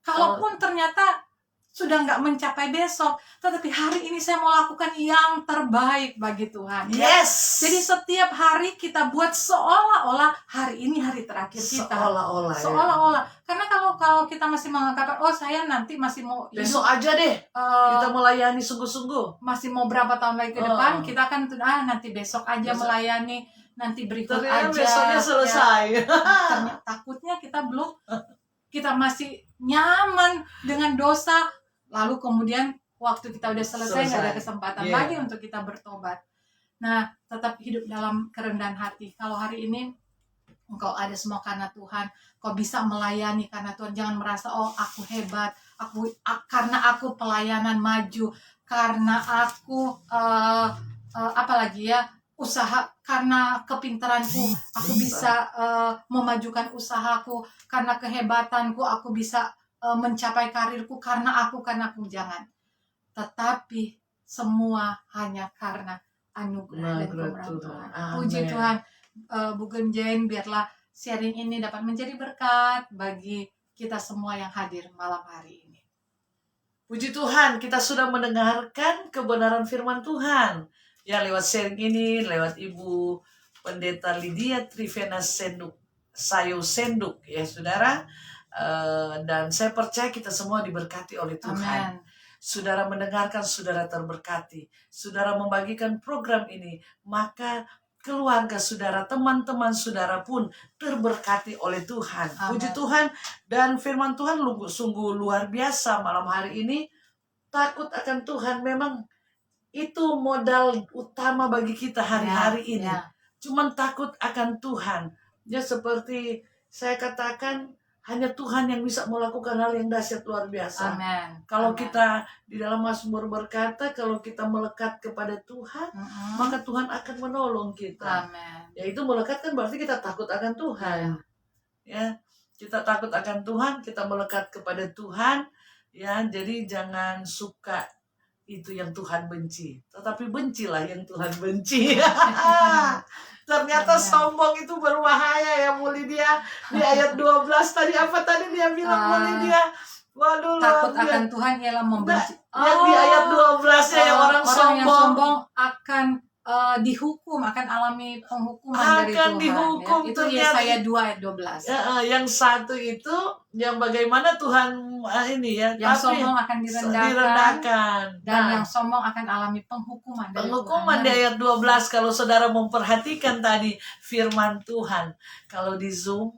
Kalaupun ternyata sudah nggak mencapai besok, tetapi hari ini saya mau lakukan yang terbaik bagi Tuhan. Ya. Yes. Jadi setiap hari kita buat seolah-olah hari ini hari terakhir kita. Seolah-olah. Ya. Seolah-olah. Karena kalau kita masih mengatakan, oh saya nanti masih mau Besok hidup, aja deh kita melayani sungguh-sungguh. masih mau berapa tahun lagi ke depan, kita kan nanti besok aja Besok. melayani, nanti berikut Ternyata aja. besoknya ya. selesai. Ternyata takutnya kita masih nyaman dengan dosa, lalu kemudian waktu kita udah selesai nggak ada kesempatan Yeah. lagi untuk kita bertobat. Nah, tetap hidup dalam kerendahan hati. Kalau hari ini engkau ada semua karena Tuhan, kau bisa melayani karena Tuhan. Jangan merasa, oh aku hebat, karena aku pelayanan maju, karena aku apalagi ya, usaha, karena kepintaranku aku bisa memajukan usahaku, karena kehebatanku aku bisa mencapai karirku, karena aku. Jangan. Tetapi semua hanya karena anugerah dan pemurahan Tuhan. Puji Amin. Tuhan. Bu Gem Jane, biarlah sharing ini dapat menjadi berkat bagi kita semua yang hadir malam hari ini. Puji Tuhan, kita sudah mendengarkan kebenaran firman Tuhan. Ya, lewat sharing ini, lewat Ibu Pendeta Lydia Trivena Sayo Senduk, ya saudara. Dan saya percaya kita semua diberkati oleh Tuhan. Amin. Saudara mendengarkan, saudara terberkati. Saudara membagikan program ini, maka keluarga saudara, teman-teman saudara pun terberkati oleh Tuhan. Amin. Puji Tuhan. Dan firman Tuhan sungguh luar biasa malam hari ini. Takut akan Tuhan memang itu modal utama bagi kita hari-hari ini. Ya. Cuman takut akan Tuhan. Ya, seperti saya katakan, hanya Tuhan yang bisa melakukan hal yang dahsyat luar biasa. Amin. Kalau Amin. kita di dalam Mazmur berkata, kalau kita melekat kepada Tuhan, maka Tuhan akan menolong kita. Amin. Ya, itu melekat kan berarti kita takut akan Tuhan. Ya. Kita takut akan Tuhan, kita melekat kepada Tuhan, ya. Jadi jangan suka itu yang Tuhan benci, tetapi bencilah yang Tuhan benci. Ternyata Amen. sombong itu berbahaya ya, Bu Lydia. Di ayat 12 tadi apa tadi dia bilang, Bu Lydia? Waduh, Takut luar biasa. akan Tuhan ialah membenci. Yang di ayat 12 ya, yang orang yang sombong sombong akan dihukum, akan alami penghukuman dari akan Tuhan. dihukum, Ya. Itu ternyata. Yesaya 2 ayat 12. Yang satu itu yang bagaimana Tuhan ini ya, Yang tapi sombong akan direndahkan. Dan Nah, yang sombong akan alami penghukuman dari penghukuman Tuhan. di ayat 12. Kalau saudara memperhatikan tadi firman Tuhan, kalau di Zoom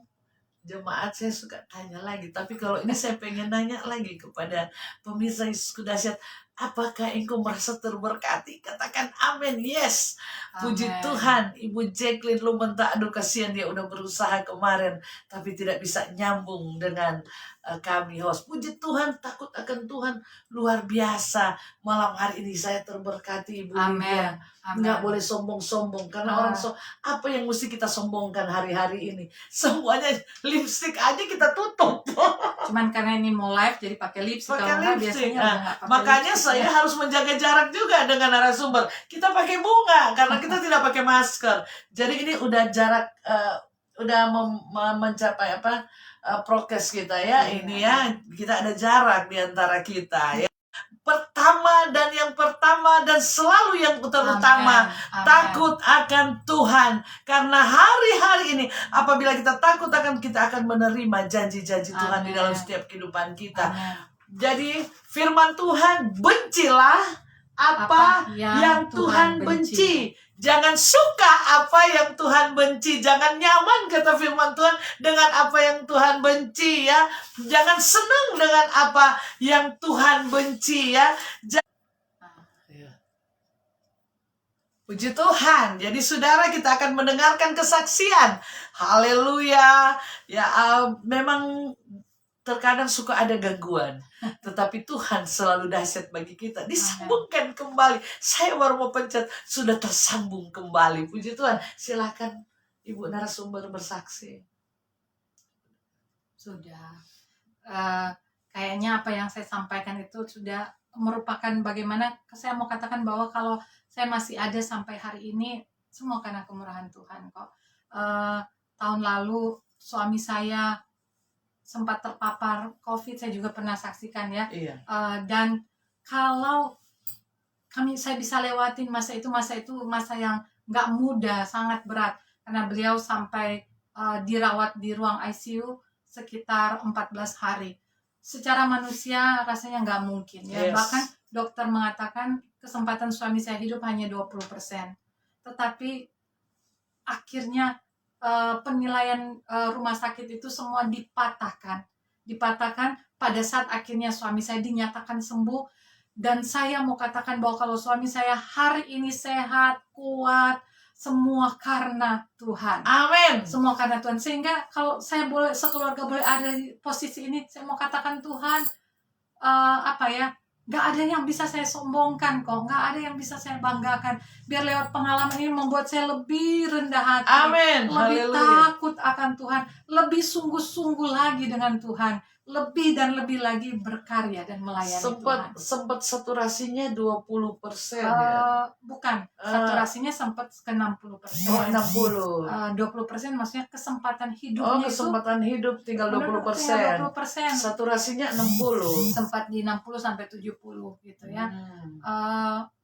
jemaat saya suka tanya lagi, tapi kalau ini saya pengen nanya lagi kepada pemirsa Yesus Dahsyat, apakah engkau merasa terberkati? Katakan amin. Yes, puji Amen. Tuhan. Ibu Jacqueline lu minta, aduh kasihan dia udah berusaha kemarin tapi tidak bisa nyambung dengan kami host. Puji Tuhan, takut akan Tuhan luar biasa. Malam hari ini saya terberkati, Ibu Lydia. Nggak boleh sombong-sombong, karena orang apa yang mesti kita sombongkan hari-hari ini? Semuanya, lipstick aja kita tutup. Cuman karena ini mau live jadi pakai lipstick. Pakai Kalau enggak lipstick. biasanya udah nggak pakai Makanya lipstick, saya ya. harus menjaga jarak juga dengan narasumber. Kita pakai bunga karena kita tidak pakai masker. Jadi ini udah jarak, udah mencapai prokes kita ya. Iya. Ini ya, kita ada jarak di antara kita ya. Pertama dan selalu yang terutama, Amen. takut akan Tuhan. Karena hari-hari ini apabila kita takut akan, kita akan menerima janji-janji Tuhan di dalam setiap kehidupan kita. Amen. Jadi firman Tuhan, bencilah apa yang Tuhan benci. Jangan suka apa yang Tuhan benci. Jangan nyaman, kata firman Tuhan, dengan apa yang Tuhan benci ya. Jangan senang dengan apa yang Tuhan benci ya. Puji Tuhan. Jadi saudara, kita akan mendengarkan kesaksian. Haleluya. Ya, memang terkadang suka ada gangguan, tetapi Tuhan selalu dahsyat bagi kita. Disambungkan kembali. Saya baru mau pencet, sudah tersambung kembali. Puji Tuhan. Silakan Ibu narasumber bersaksi. Sudah. Kayaknya apa yang saya sampaikan itu sudah merupakan bagaimana saya mau katakan bahwa kalau saya masih ada sampai hari ini, semua karena kemurahan Tuhan kok. Tahun lalu suami saya sempat terpapar COVID, saya juga pernah saksikan ya. Iya. Dan kalau saya bisa lewatin masa itu yang nggak mudah, sangat berat, karena beliau sampai dirawat di ruang ICU sekitar 14 hari. Secara manusia rasanya nggak mungkin ya. Yes. Bahkan dokter mengatakan kesempatan suami saya hidup hanya 20%. Tetapi akhirnya penilaian rumah sakit itu semua dipatahkan pada saat akhirnya suami saya dinyatakan sembuh. Dan saya mau katakan bahwa kalau suami saya hari ini sehat, kuat, semua karena Tuhan. Amin. Semua karena Tuhan. Sehingga kalau saya boleh, sekeluarga boleh ada di posisi ini, saya mau katakan Tuhan, gak ada yang bisa saya sombongkan kok, gak ada yang bisa saya banggakan. Biar lewat pengalaman ini membuat saya lebih rendah hati, Amin. lebih Haleluya. takut akan Tuhan, lebih sungguh-sungguh lagi dengan Tuhan, lebih dan lebih lagi berkarya dan melayani Tuhan. Sempat saturasinya 20% ya? Bukan, saturasinya sempat ke 60%. Oh, 60. 20% maksudnya kesempatan hidupnya kesempatan hidup tinggal 20%. 20%. Saturasinya 60. Sempat di 60 sampai 70 gitu ya.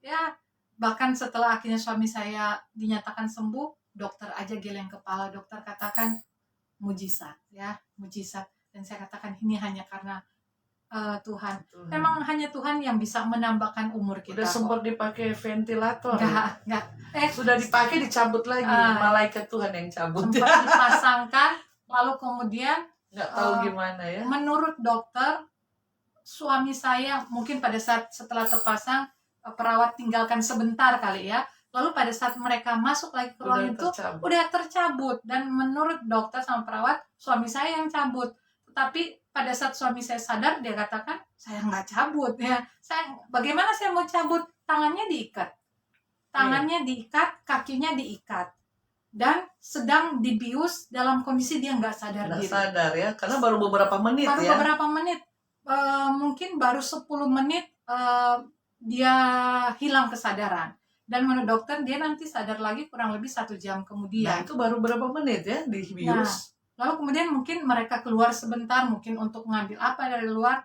Ya, bahkan setelah akhirnya suami saya dinyatakan sembuh, dokter aja geleng kepala, dokter katakan mujizat ya, mujizat. Dan saya katakan ini hanya karena Tuhan. Memang hanya Tuhan yang bisa menambahkan umur kita. Udah sempat dipakai ventilator. Enggak. Sudah dipakai, dicabut lagi. Malaikat Tuhan yang cabut. Sempat dipasangkan, lalu kemudian nggak tahu gimana ya. Menurut dokter, suami saya mungkin pada saat setelah terpasang, perawat tinggalkan sebentar kali ya. Lalu pada saat mereka masuk lagi ke ruang itu, udah tercabut. Dan menurut dokter sama perawat, suami saya yang cabut. Tapi pada saat suami saya sadar, dia katakan, saya nggak cabut ya. Bagaimana saya mau cabut? Tangannya diikat, kakinya diikat. dan sedang dibius dalam kondisi dia nggak sadar Nggak diri. sadar ya, karena baru beberapa menit Baru ya. beberapa menit, mungkin baru 10 menit dia hilang kesadaran. Dan menurut dokter dia nanti sadar lagi kurang lebih 1 jam Nah kemudian. itu baru berapa menit ya dibius. Lalu kemudian mungkin mereka keluar sebentar, mungkin untuk mengambil apa dari luar.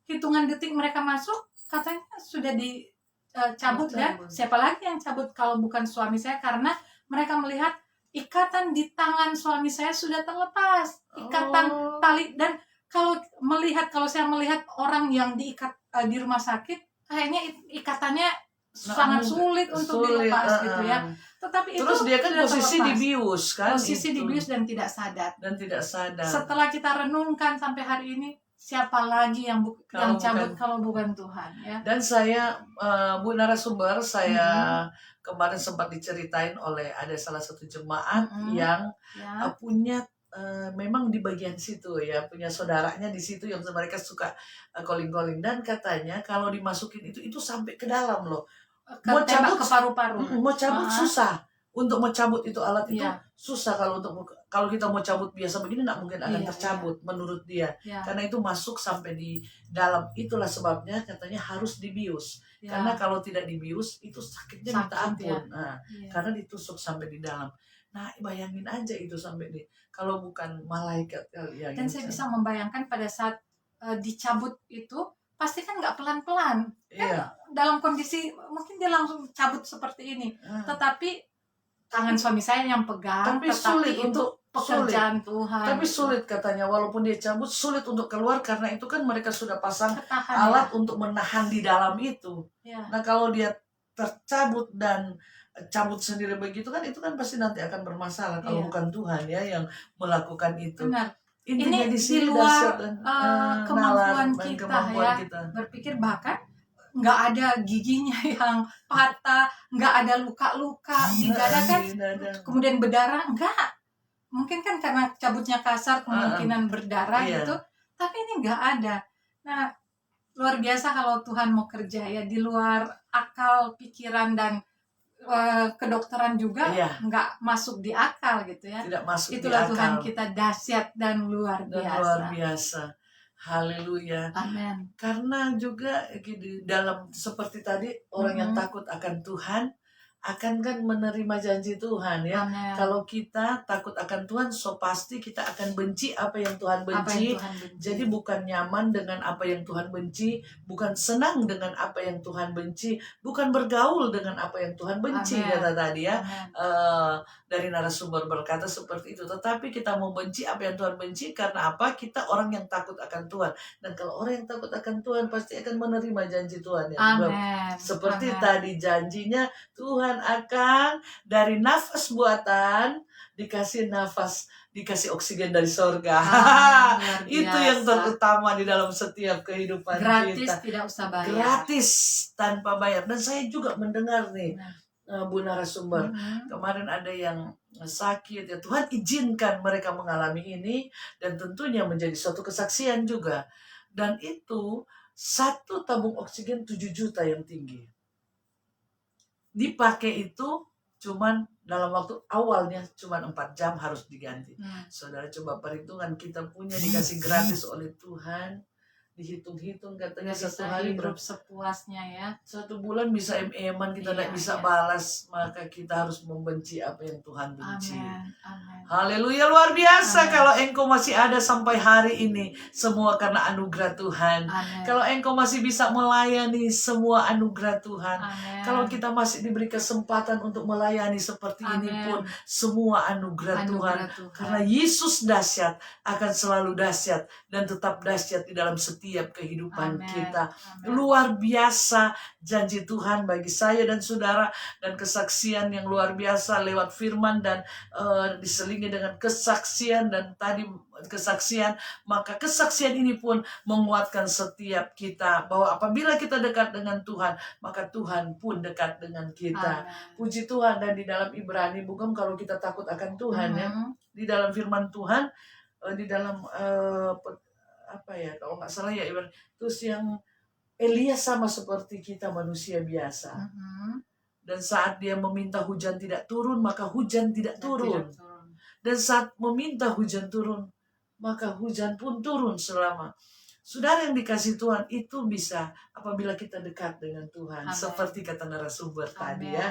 Hitungan detik mereka masuk, katanya sudah dicabut. Dan siapa lagi yang cabut kalau bukan suami saya, karena mereka melihat ikatan di tangan suami saya sudah terlepas, ikatan tali. Dan kalau saya melihat orang yang diikat di rumah sakit, kayaknya ikatannya sangat sulit untuk dilepas gitu ya. Tetapi terus itu dia kan sudah posisi terlepas. dibius kan, Posisi itu. dibius dan tidak sadar. Setelah kita renungkan sampai hari ini, siapa lagi yang cabut kalau bukan Tuhan ya. Dan saya Bu narasumber, saya kemarin sempat diceritain oleh ada salah satu jemaat yang punya memang di bagian situ ya, punya saudaranya di situ yang mereka suka calling-calling, dan katanya kalau dimasukin itu sampai ke dalam loh. Mau cabut ke paru-paru. Mau cabut susah. Untuk mau cabut itu alat itu susah. Kalau kita mau cabut biasa begini nggak mungkin akan tercabut menurut dia. Karena itu masuk sampai di dalam. Itulah sebabnya katanya harus dibius. Karena kalau tidak dibius itu sakitnya minta ampun. Nah, karena ditusuk sampai di dalam. Nah, bayangin aja itu sampai di, kalau bukan malaikat ya. Dan saya bisa membayangkan pada saat dicabut itu pasti kan nggak pelan-pelan. Kan dalam kondisi mungkin dia langsung cabut seperti ini. Tetapi tangan suami saya yang pegang, tapi sulit itu untuk pekerjaan Tuhan. Tapi sulit katanya, walaupun dia cabut sulit untuk keluar karena itu kan mereka sudah pasang Ketahan, alat untuk menahan di dalam itu. Nah kalau dia tercabut dan cabut sendiri begitu kan, itu kan pasti nanti akan bermasalah kalau bukan Tuhan ya yang melakukan itu. Benar. Intinya ini di luar kemampuan kita. Berpikir bahkan nggak ada giginya yang patah, nggak ada luka-luka di dada kan, kemudian berdarah, nggak. Mungkin kan karena cabutnya kasar kemungkinan berdarah gitu, tapi ini nggak ada. Nah, luar biasa kalau Tuhan mau kerja ya, di luar akal, pikiran, dan kedokteran juga nggak masuk di akal gitu ya. Tidak masuk. Itulah di akal. Tuhan kita dahsyat dan luar biasa. Haleluya. Amin. Karena juga dalam seperti tadi orang yang takut akan Tuhan akan kan menerima janji Tuhan ya. Amen. Kalau kita takut akan Tuhan, so pasti kita akan benci apa yang Tuhan benci. Jadi bukan nyaman dengan apa yang Tuhan benci, bukan senang dengan apa yang Tuhan benci, bukan bergaul dengan apa yang Tuhan benci. Kata tadi ya, dari narasumber berkata seperti itu. Tetapi kita mau benci apa yang Tuhan benci karena apa? Kita orang yang takut akan Tuhan. Dan kalau orang yang takut akan Tuhan pasti akan menerima janji Tuhan ya. Seperti tadi janjinya, Tuhan akan dari nafas buatan dikasih oksigen dari surga. Itu yang terutama di dalam setiap kehidupan gratis, kita. Tidak usah bayar. Gratis tanpa bayar. Dan saya juga mendengar nih Bu narasumber, kemarin ada yang sakit ya, Tuhan izinkan mereka mengalami ini, dan tentunya menjadi suatu kesaksian juga. Dan itu 1 tabung oksigen 7 juta yang tinggi. Dipakai itu cuman dalam waktu awalnya cuman 4 jam harus diganti. Saudara coba perhitungan, kita punya dikasih gratis oleh Tuhan, dihitung-hitung katanya 1 hari hidup sepuasnya ya. 1 bulan bisa em-eman, kita tidak bisa balas, maka kita harus membenci apa yang Tuhan benci. Haleluya, luar biasa. Kalau engkau masih ada sampai hari ini, semua karena anugerah Tuhan. Kalau engkau masih bisa melayani, semua anugerah Tuhan. Kalau kita masih diberi kesempatan untuk melayani seperti ini pun, semua anugerah Tuhan. Karena Yesus dahsyat, akan selalu dahsyat, dan tetap dahsyat di dalam setiap kehidupan kita. Luar biasa janji Tuhan bagi saya dan saudara, dan kesaksian yang luar biasa lewat firman, dan diselingi dengan kesaksian, dan tadi kesaksian, maka kesaksian ini pun menguatkan setiap kita bahwa apabila kita dekat dengan Tuhan, maka Tuhan pun dekat dengan kita. Puji Tuhan. Dan di dalam Ibrani, bukan kalau kita takut akan Tuhan ya, di dalam firman Tuhan, di dalam apa ya, kalau nggak salah ya, terus yang Elia sama seperti kita manusia biasa. Dan saat dia meminta hujan tidak turun, maka hujan tidak turun. Tidak turun. Dan saat meminta hujan turun, maka hujan pun turun selama. Saudara yang dikasih Tuhan, itu bisa apabila kita dekat dengan Tuhan. Amen. Seperti kata narasumber tadi Amen. ya.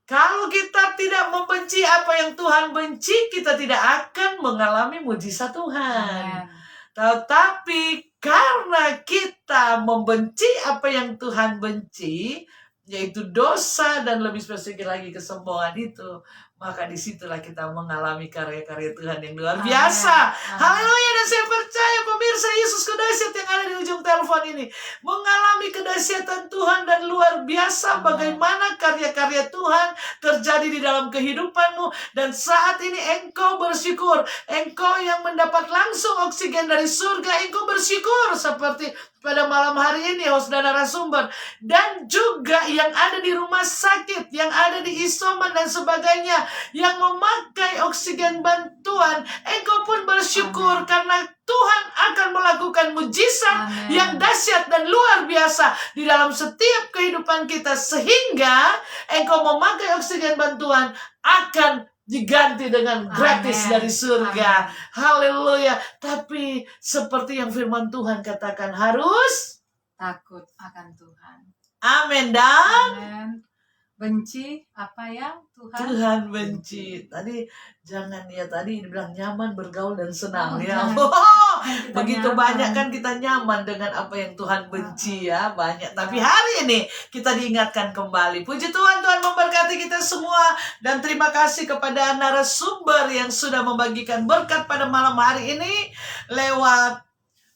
Kalau kita tidak membenci apa yang Tuhan benci, kita tidak akan mengalami mujizat Tuhan. Amen. Tetapi karena kita membenci apa yang Tuhan benci, yaitu dosa dan lebih spesifik lagi kesombongan itu, maka disitulah kita mengalami karya-karya Tuhan yang luar biasa. Haleluya. Dan saya percaya pemirsa Yesus Kudahsyat yang ada di ujung telepon ini mengalami kedahsyatan Tuhan dan luar biasa. Bagaimana karya-karya Tuhan terjadi di dalam kehidupanmu. Dan saat ini engkau bersyukur, engkau yang mendapat langsung oksigen dari surga, engkau bersyukur seperti pada malam hari ini, saudara narasumber, dan juga yang ada di rumah sakit, yang ada di isoman dan sebagainya, yang memakai oksigen bantuan, engkau pun bersyukur. Amen. Karena Tuhan akan melakukan mujizat. Amen. Yang dahsyat dan luar biasa di dalam setiap kehidupan kita, sehingga engkau memakai oksigen bantuan akan diganti dengan gratis. Amen. Dari surga. Haleluya. Tapi seperti yang firman Tuhan katakan, harus takut akan Tuhan. Amin. Dan Amen. Benci apa yang Tuhan benci. Tadi jangan ya, tadi dibilang nyaman, bergaul dan senang ya. Begitu nyaman. Banyak kan kita nyaman dengan apa yang Tuhan benci ya, banyak. Tapi hari ini kita diingatkan kembali. Puji Tuhan, Tuhan memberkati kita semua. Dan terima kasih kepada narasumber yang sudah membagikan berkat pada malam hari ini lewat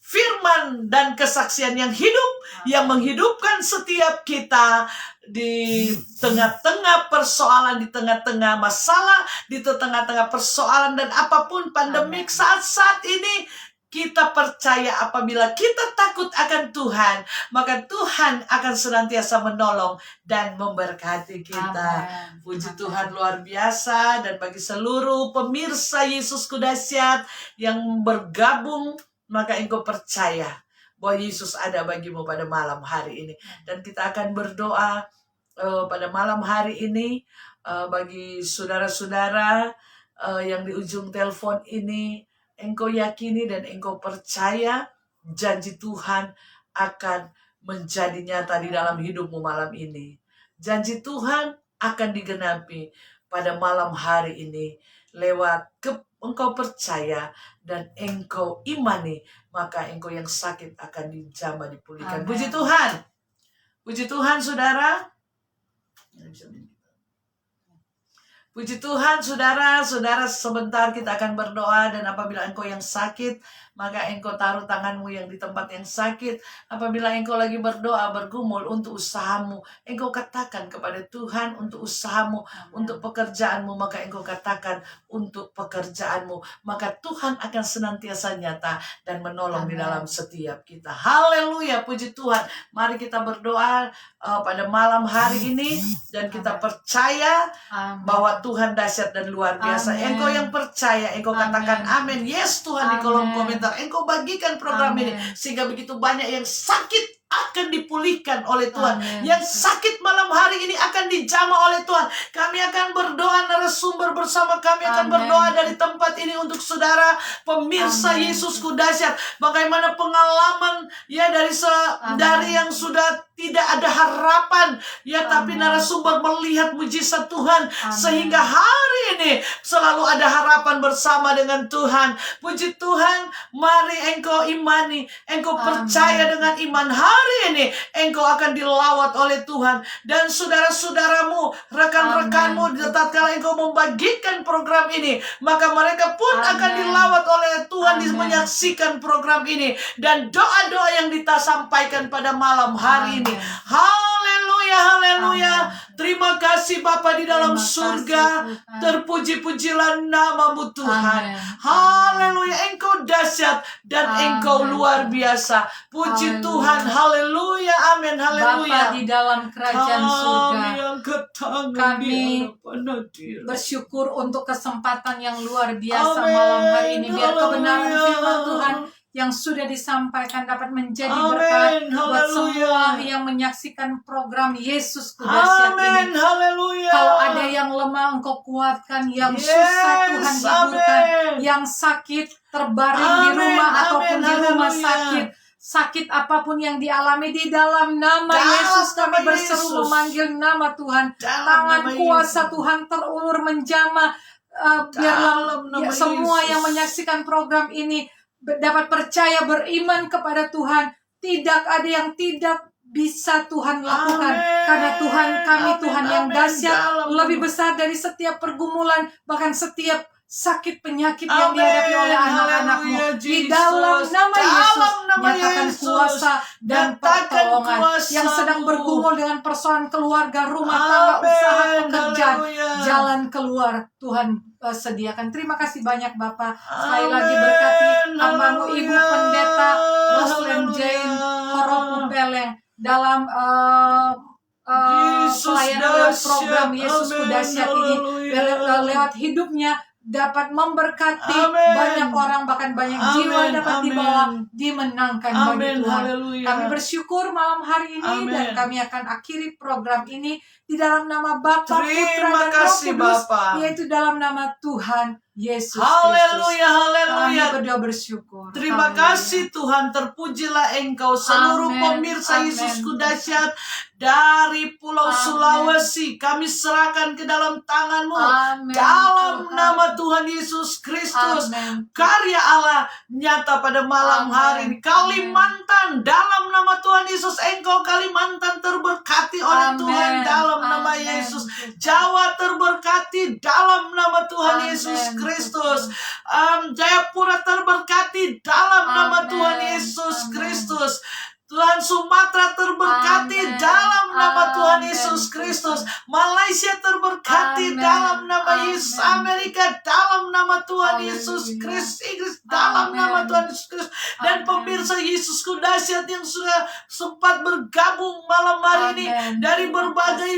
firman dan kesaksian yang hidup, yang menghidupkan setiap kita di tengah-tengah persoalan, di tengah-tengah masalah, di tengah-tengah persoalan dan apapun pandemik saat-saat ini. Kita percaya apabila kita takut akan Tuhan, maka Tuhan akan senantiasa menolong dan memberkati kita. Amen. Puji Tuhan, luar biasa. Dan bagi seluruh pemirsa Yesus Kudahsyat yang bergabung, maka engkau percaya bahwa Yesus ada bagimu pada malam hari ini. Dan kita akan berdoa pada malam hari ini bagi saudara-saudara yang di ujung telepon ini. Engkau yakini dan engkau percaya janji Tuhan akan menjadi nyata di dalam hidupmu malam ini. Janji Tuhan akan digenapi pada malam hari ini lewat engkau percaya dan engkau imani, maka engkau yang sakit akan dijamah, dipulihkan. Amen. Puji Tuhan. Puji Tuhan, saudara. Puji Tuhan, saudara sebentar kita akan berdoa. Dan apabila engkau yang sakit, maka engkau taruh tanganmu yang di tempat yang sakit. Apabila engkau lagi berdoa, bergumul untuk usahamu, engkau katakan kepada Tuhan untuk usahamu. Amen. Untuk pekerjaanmu, maka engkau katakan untuk pekerjaanmu. Maka Tuhan akan senantiasa nyata dan menolong. Amen. Di dalam setiap kita. Haleluya, puji Tuhan. Mari kita berdoa pada malam hari ini. Dan kita percaya bahwa Tuhan dahsyat dan luar biasa. Amen. Engkau yang percaya, engkau katakan amin. Yes Tuhan. Amen. Di kolom komentar. Engkau bagikan program ini sehingga begitu banyak yang sakit akan dipulihkan oleh Tuhan. Amen. Yang sakit malam hari ini akan dijamah oleh Tuhan. Kami akan berdoa, narasumber bersama kami akan berdoa dari tempat ini untuk saudara pemirsa. Amen. Yesus Kudahsyat. Bagaimana pengalaman ya dari yang sudah tidak ada harapan ya, tapi narasumber melihat mujizat Tuhan. Amen. Sehingga hari ini selalu ada harapan bersama dengan Tuhan. Puji Tuhan, mari engkau imani, engkau percaya dengan iman. Hari ini engkau akan dilawat oleh Tuhan. Dan saudara-saudaramu, rekan-rekanmu, tatkala engkau membagikan program ini, maka mereka pun akan dilawat oleh Tuhan. Menyaksikan program ini. Dan doa-doa yang sampaikan pada malam hari ini. Haleluya, haleluya. Terima kasih Bapa di dalam surga. Terpuji-pujilah namamu Tuhan. Haleluya. Engkau dahsyat dan engkau luar biasa. Puji Tuhan. Haleluya. Amin. Haleluya. Bapa di dalam kerajaan surga, kami bersyukur untuk kesempatan yang luar biasa malam hari ini. Biar kebenaran firman Tuhan yang sudah disampaikan dapat menjadi Amin. berkat buat Haleluya. semua yang menyaksikan program Yesus Kudahsyat Amin. ini. Haleluya. Kalau ada yang lemah, Engkau kuatkan. Yang Yes, susah, Tuhan hiburkan. amin. Yang sakit, terbaring di Amin, rumah ataupun amin, di rumah haleluya. sakit. Sakit apapun yang dialami, di dalam nama Dalam Yesus kami nama berseru Yesus. memanggil nama Tuhan. Dalam Tangan nama kuasa Yesus. Tuhan terulur menjamah. Dalam Biarlah nama semua Yesus. yang menyaksikan program ini dapat percaya, beriman kepada Tuhan. Tidak ada yang tidak bisa Tuhan lakukan. Amin. Karena Tuhan kami, Amin, Tuhan yang amin. dahsyat, Dalam lebih nama- besar dari setiap pergumulan, bahkan setiap sakit penyakit yang Amin. dihadapi oleh anak-anakmu. Haleluya, Di dalam Jesus. nama Dalam Yesus, nama nyatakan Yesus. kuasa dan Nyatakan pertolongan. kuasa-Mu. Yang sedang bergumul dengan persoalan keluarga, rumah tangga, Amin. usaha, pekerjaan, Haleluya. jalan keluar Tuhan sediakan. Terima kasih banyak Bapak. Sekali Amin. lagi berkati hambamu Ibu Haleluya. Pendeta Roslyn Haleluya. Jane Horopu Peleng dalam Yesus pelayanan lewat dahsyat. program Yesus Amin. Kudahsyat ini. Haleluya. Lewat hidupnya dapat memberkati Amin. banyak orang, bahkan banyak Amin. jiwa dapat Amin. dibawa, dimenangkan bagi Amin. Tuhan. Haleluya. Kami bersyukur malam hari ini Amin. dan kami akan akhiri program ini di dalam nama Bapa, Putra, Terima dan Roh kasih, Kudus, Bapa. yaitu dalam nama Tuhan Yesus Haleluya. Kristus. Haleluya. Kami berdoa bersyukur. Terima Haleluya. kasih Tuhan, terpujilah Engkau seluruh Amin, pemirsa amin. Yesus Kudahsyat dari Pulau Amin. Sulawesi. Kami serahkan ke dalam tangan-Mu. Amin, Dalam Tuhan. nama Tuhan Yesus Kristus. Amin. Karya Allah nyata pada malam Amin. hari ini. Kalimantan, dalam nama Tuhan Yesus, Engkau Kalimantan terberkati oleh Amin. Tuhan dalam nama Amin. Yesus. Jawa terberkati dalam nama Tuhan Amin. Yesus Kristus. Jayapura terberkati dalam nama Amin. Tuhan Yesus Amin. Kristus. Tuhan Sumatera terberkati Amin. dalam nama Tuhan Amin. Yesus Kristus. Malaysia terberkati Amin. dalam nama Yesus. Amin. Amerika dalam nama Tuhan Haleluya. Yesus Kristus. Inggris dalam Amin. nama Tuhan Yesus Kristus. Dan Amin. pemirsa Yesus Kudahsyat yang sudah sempat bergabung malam hari ini Amin. dari berbagai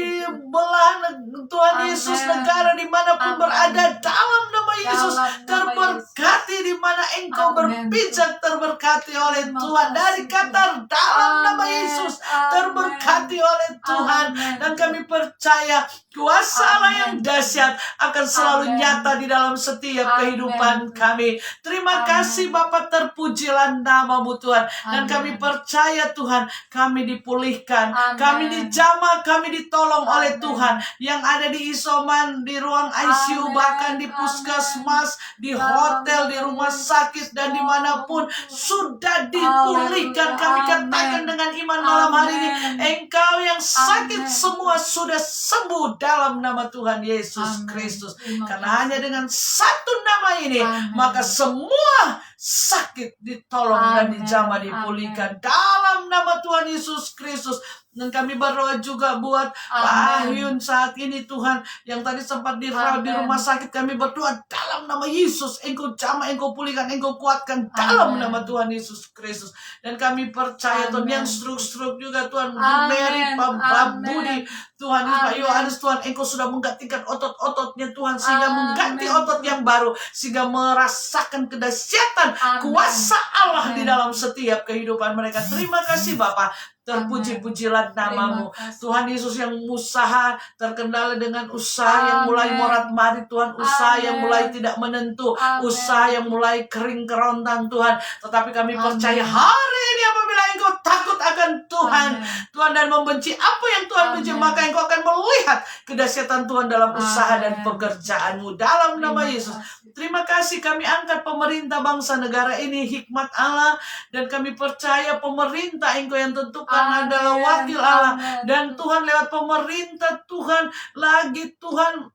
belahan Tuhan Amin. Yesus, negara dimanapun Amin. berada, dalam nama Yesus Dalam nama terberkati di mana Engkau Amin. berpijak, terberkati oleh Terima Tuhan. Dari kasih, Qatar, dalam nama Amin. Yesus Amin. terberkati oleh Tuhan. Amin. Dan kami percaya kuasa Allah yang Amin. dahsyat akan selalu Amin. nyata di dalam setiap Amin. kehidupan kami. Terima Amin. kasih Bapa, terpujilah nama-Mu Tuhan. Dan Amin. kami percaya Tuhan, kami dipulihkan, Amin. kami dijamah, kami ditolong oleh Amin. Tuhan. Yang ada di isoman, di ruang ICU, Amin. bahkan di Amin. puskesmas, di Dalam hotel, di nama rumah Yesus. sakit, dan dimanapun sudah dipulihkan. Kami Amin. katakan dengan iman malam hari ini, Amin. Engkau yang sakit Amin. semua sudah sembuh dalam nama Tuhan Yesus Amin. Kristus. Terima Karena kasih. hanya dengan satu nama ini, Amin. maka semua sakit ditolong dan Amin. dijamah, dipulihkan dalam nama Tuhan Yesus Kristus. Dan kami berdoa juga buat Pak Amin. Ahyun saat ini Tuhan, yang tadi sempat dirawat di Amin. rumah sakit. Kami berdoa dalam nama Yesus, Engkau jamah, Engkau pulihkan, Engkau kuatkan dalam Amin. nama Tuhan Yesus Kristus. Dan kami percaya Tuhan, Amin. yang stroke juga Tuhan, Amin. Mary, Pak Amin. Budi, Tuhan, Pak Amin. Yohanes, Tuhan, Engkau sudah menggantikan otot-ototnya Tuhan, sehingga Amin. mengganti otot yang baru, sehingga merasakan kedahsyatan Amin. kuasa Allah di Amin. dalam setiap kehidupan mereka. Terima kasih Bapak. Terpuji-pujilah namamu. Terima kasih. Tuhan Yesus yang usaha, terkendala dengan usaha yang mulai Amin. morat-marit Tuhan, usaha yang Amin. mulai tidak menentu, Amin. usaha yang mulai kering kerontang Tuhan. Tetapi kami Amin. percaya hari ini apabila Engkau takut akan Tuhan, Amin. Tuhan, dan membenci apa yang Tuhan Amin. benci, maka Engkau akan melihat kedahsyatan Tuhan dalam usaha dan Amin. pekerjaanmu dalam nama Terima Yesus. kasih. Terima kasih, kami angkat pemerintah bangsa negara ini, hikmat Allah, dan kami percaya pemerintah Engkau yang tentukan Amin. adalah wakil Allah. Amin. Dan Tuhan lewat pemerintah Tuhan lagi Tuhan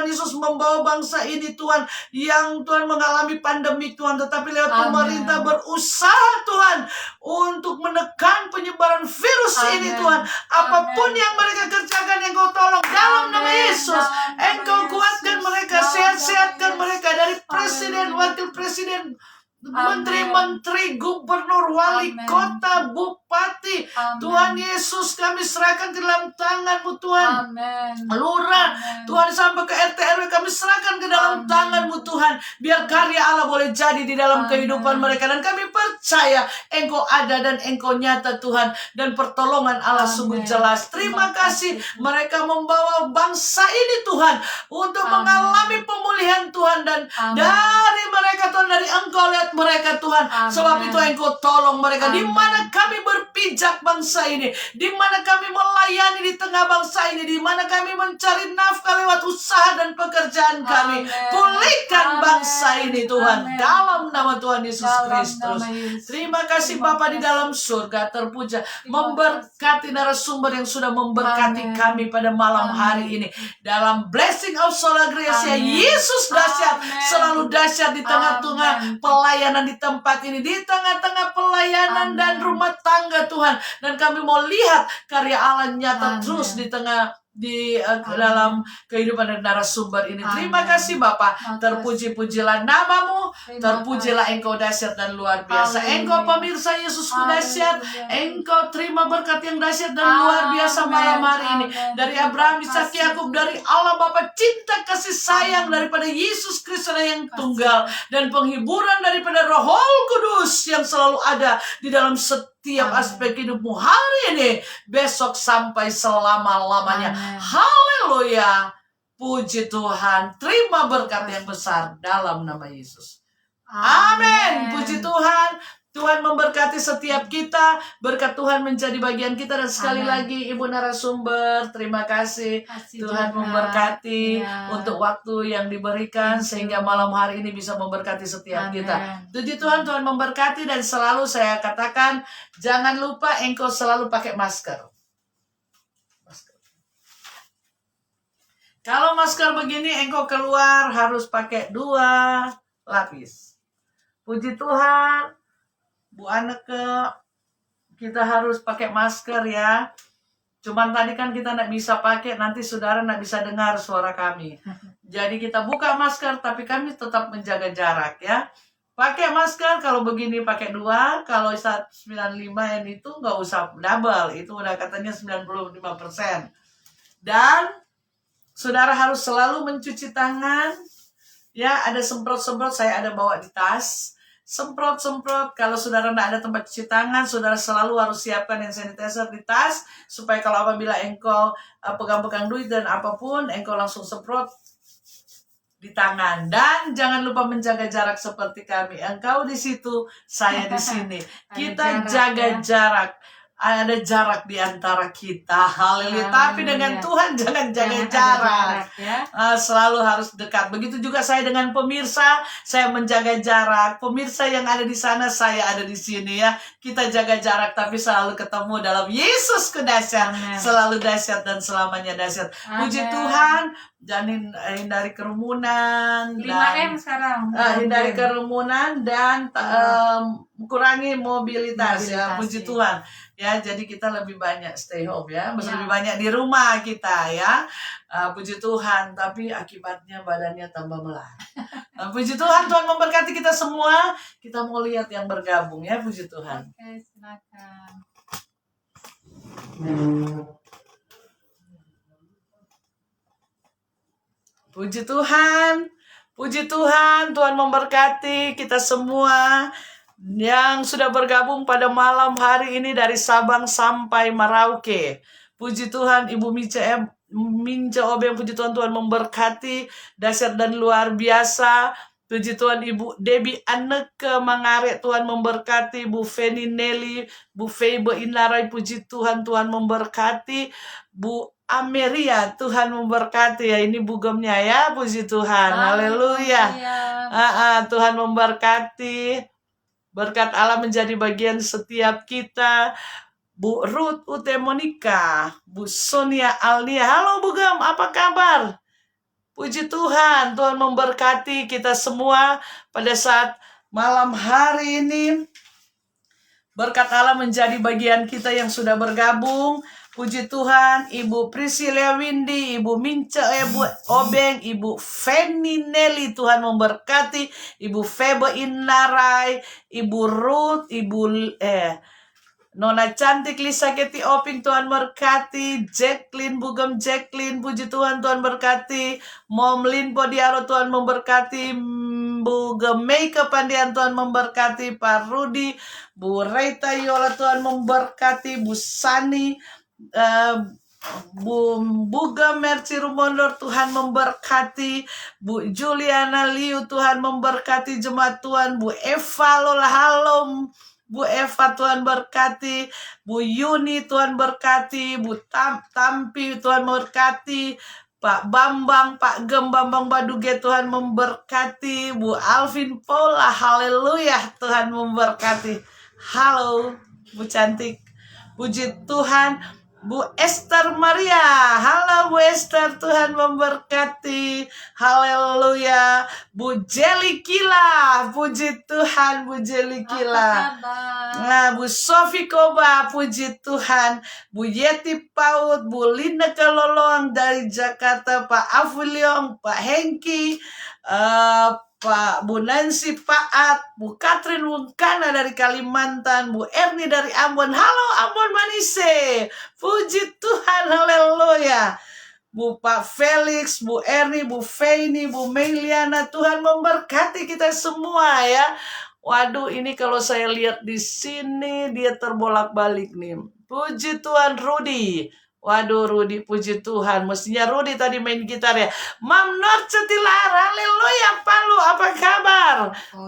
Yesus membawa bangsa ini Tuhan, yang Tuhan mengalami pandemi Tuhan, tetapi lewat Amin. pemerintah berusaha Tuhan untuk menekan penyebaran virus Amin. ini Tuhan. Apapun Amin. yang mereka kerjakan, Engkau tolong dalam nama Amin. Yesus. Dalam nama Engkau Yesus. kuatkan mereka, Dalam sehat-sehatkan nama mereka, dari presiden, Haleluya. wakil presiden, Amin. menteri-menteri, gubernur, wali Amin. kota, bupati, bupati. Amen. Tuhan Yesus, kami serahkan ke dalam tangan-Mu Tuhan. Amen. Lurah, Amen. Tuhan, sampai ke RT RW kami serahkan ke dalam Amen. tangan-Mu Tuhan. Biar karya Allah boleh jadi di dalam Amen. kehidupan mereka. Dan kami percaya Engkau ada dan Engkau nyata Tuhan. Dan pertolongan Allah Amen. sungguh jelas. Terima kasih Tuhan. mereka membawa bangsa ini Tuhan untuk Amen. mengalami pemulihan Tuhan. Dan Amen. dari mereka Tuhan, dari Engkau lihat mereka Tuhan. Amen. Sebab itu Engkau tolong mereka. Di Amen. mana kami berpijak bangsa ini, di mana kami melayani di tengah bangsa ini, di mana kami mencari nafkah lewat usaha dan pekerjaan kami. Amen. Pulihkan Amen. bangsa ini Tuhan. Amen. Dalam nama Tuhan Yesus Dalam Kristus. nama Yesus. Terima kasih Terima Bapa di kasih. dalam surga, terpuja. Terima Memberkati narasumber yang sudah memberkati Amen. kami pada malam Amen. hari ini. Dalam blessing of sola gracia, Amen. Yesus dahsyat, Amen. selalu dahsyat di tengah-tengah Amen. pelayanan di tempat ini, di tengah-tengah pelayanan Amen. dan rumah tangga Tuhan. Dan kami mau lihat karya Allah nyata Amen. terus di tengah Amen. dalam kehidupan dari narasumber ini. Terima Amen. kasih Bapa. Terima kasih. Terpuji-pujilah namamu, Terima terpujilah kasih. Engkau dahsyat dan luar biasa. Haleluya. Engkau pemirsa Yesusku dahsyat. Haleluya. Engkau terima berkat yang dahsyat dan luar biasa Amen. malam hari ini. Amen. Dari Terima Abraham, Ishak, kasih. Yakub, dari Allah Bapa, cinta kasih sayang daripada Yesus Kristus yang tunggal, dan penghiburan daripada Roh Kudus yang selalu ada di dalam setiap Amen. aspek hidupmu hari ini, besok sampai selama-lamanya. Amen. Haleluya. Puji Tuhan. Terima berkat yang besar dalam nama Yesus. Amin. Puji Tuhan. Tuhan memberkati setiap kita. Berkat Tuhan menjadi bagian kita. Dan sekali Amin. lagi Ibu narasumber, terima kasih. Kasih Tuhan juga. memberkati Ya. untuk waktu yang diberikan, Thank you. sehingga malam hari ini bisa memberkati setiap Amin. kita. Puji Tuhan, Tuhan memberkati. Dan selalu saya katakan, jangan lupa engkau selalu pakai masker. Kalau masker begini engkau keluar harus pakai 2 lapis. Puji Tuhan, Bu Anneke, kita harus pakai masker ya. Cuman tadi kan kita nggak bisa pakai, nanti saudara nggak bisa dengar suara kami. Jadi kita buka masker, tapi kami tetap menjaga jarak ya. Pakai masker, kalau begini pakai 2, kalau 95 yang itu nggak usah double, itu udah katanya 95%. Dan saudara harus selalu mencuci tangan. Ya, ada semprot-semprot, saya ada bawa di tas. Semprot-semprot, kalau saudara tidak ada tempat cuci tangan, saudara selalu harus siapkan hand sanitizer di tas, supaya kalau apabila engkau pegang-pegang duit dan apapun, engkau langsung semprot di tangan. Dan jangan lupa menjaga jarak seperti kami. Engkau di situ, saya di sini. Kita jaga jarak. Ada jarak di antara kita. Haleluya. Tapi dengan Tuhan jangan jaga jarak. Ya. Selalu harus dekat. Begitu juga saya dengan pemirsa, saya menjaga jarak. Pemirsa yang ada di sana, saya ada di sini ya. Kita jaga jarak tapi selalu ketemu dalam Yesus dahsyat. Amen. Selalu dahsyat dan selamanya dahsyat. Puji Amen. Tuhan. Jangan hindari kerumunan. 5M sekarang. Hindari kerumunan dan kurangi mobilitas ya. Puji ya. Tuhan. Ya, jadi kita lebih banyak stay home ya. Ya. Lebih banyak di rumah kita ya. Puji Tuhan, tapi akibatnya badannya tambah melar. Puji Tuhan, Tuhan memberkati kita semua. Kita mau lihat yang bergabung ya, puji Tuhan. Oke, silakan. Puji Tuhan. Puji Tuhan, Tuhan memberkati kita semua yang sudah bergabung pada malam hari ini dari Sabang sampai Merauke. Puji Tuhan, Ibu Mince Obeng, puji Tuhan, Tuhan memberkati dahsyat dan luar biasa. Puji Tuhan, Ibu Debbie Anneke Mangare, Tuhan memberkati. Bu Feni Nelly, Bu Feibe Inarai, puji Tuhan, Tuhan memberkati. Bu Ameria, Tuhan memberkati ya. Ini bugemnya ya, puji Tuhan. Haleluya. Tuhan memberkati. Berkat Allah menjadi bagian setiap kita. Bu Ruth Ute Monica, Bu Sonia Alnia. Halo Bugam, apa kabar? Puji Tuhan, Tuhan memberkati kita semua pada saat malam hari ini. Berkat Allah menjadi bagian kita yang sudah bergabung. Puji Tuhan, Ibu Priscilla Windy, Ibu Mince Obeng, Ibu Feni Nelly, Tuhan memberkati. Ibu Febe Inarai, Ibu Ruth, Ibu Nona cantik Lisa Keti Oping, Tuhan berkati. Jacqueline, Bugem Jacqueline, puji Tuhan, Tuhan berkati. Mom Lin Podiaro, Tuhan memberkati. Bugem Meika Pandian, Tuhan memberkati. Pak Rudi, Bu Reita Yola, Tuhan memberkati. Bu Sani, Bu Buga Mercy Rumondor, Tuhan memberkati. Bu Juliana Liu, Tuhan memberkati jemaat Tuhan. Bu Eva Lola Halom, Bu Eva, Tuhan berkati. Bu Yuni, Tuhan berkati. Bu Tampi, Tuhan memberkati. Pak Bambang, Pak Gem Bambang Baduge, Tuhan memberkati. Bu Alvin Paula, haleluya, Tuhan memberkati. Halo Bu cantik, puji Tuhan. Bu Esther Maria, halo Bu Esther, Tuhan memberkati, haleluya. Bu Jelly Kila, puji Tuhan, Bu Jelly Kila. Nah, Bu Sofi Koba, puji Tuhan. Bu Yeti Paut, Bu Linda Kalolong dari Jakarta, Pak Avuliong, Pak Hengki, Pak Bu Nancy Paat, Bu Katrin Wungkana dari Kalimantan, Bu Erni dari Ambon. Halo Ambon Manise, puji Tuhan, haleluya. Bu Pak Felix, Bu Erni, Bu Feini, Bu Meliana, Tuhan memberkati kita semua ya. Waduh, ini kalau saya lihat di sini dia terbolak-balik nih. Puji Tuhan Rudi. Waduh Rudi, puji Tuhan. Mestinya Rudi tadi main gitar ya. Mam Nur Cetilar, haleluya. Palu, apa kabar?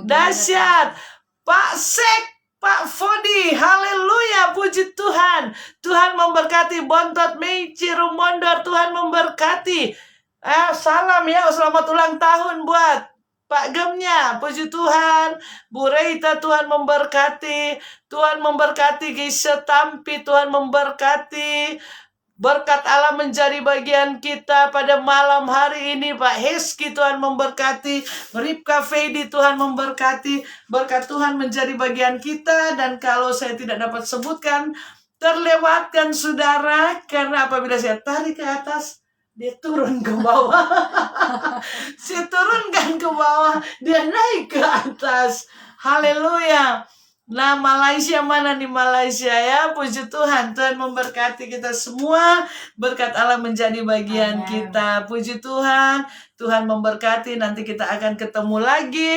Dahsyat. Pak Sek, Pak Fodi, haleluya, puji Tuhan. Tuhan memberkati. Bontot Meici Rumondor, Tuhan memberkati. Salam ya, selamat ulang tahun buat Pak Gemnya, puji Tuhan. Bu Reita, Tuhan memberkati. Tuhan memberkati. Gisha Tampi, Tuhan memberkati. Berkat Allah menjadi bagian kita pada malam hari ini. Pak Heski, Tuhan memberkati. Ripka Feidi, Tuhan memberkati. Berkat Tuhan menjadi bagian kita. Dan kalau saya tidak dapat sebutkan, terlewatkan saudara. Karena apabila saya tarik ke atas, dia turun ke bawah. Saya turunkan ke bawah, dia naik ke atas. Haleluya. Nah, Malaysia mana nih Malaysia ya? Puji Tuhan, Tuhan memberkati kita semua. Berkat Allah menjadi bagian Amen. kita. Puji Tuhan, Tuhan memberkati. Nanti kita akan ketemu lagi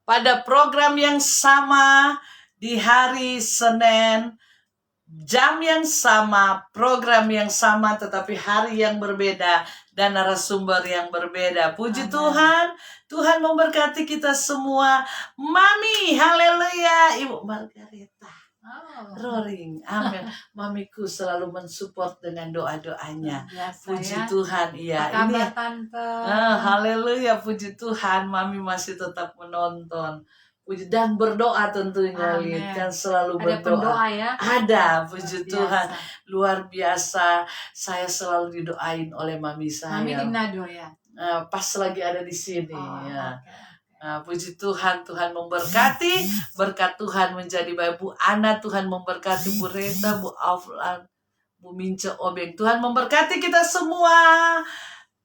pada program yang sama di hari Senin. Jam yang sama, program yang sama, tetapi hari yang berbeda dan narasumber yang berbeda. Puji Amen. Tuhan, Tuhan memberkati kita semua. Mami, haleluya. Ibu Margareta, Roaring, amin. Mamiku selalu mensupport dengan doa-doanya. Biasa Puji ya. Tuhan, iya. Apa Ini kabar Tante? haleluya, puji Tuhan. Mami masih tetap menonton. Puji dan berdoa tentunya, Amin. Lid. Kan selalu Ada berdoa. pendoa ya? Ada, puji Biasa. Tuhan. Luar biasa. Saya selalu didoain oleh mami saya. Mami di Nado ya? Pas lagi ada di sini. Oh, Ya. oke. Puji Tuhan, Tuhan memberkati. Berkat Tuhan menjadi baik. Bu Ana, Tuhan memberkati. Bu Reta, Bu Aflan, Bu Mince Obeng. Tuhan memberkati kita semua.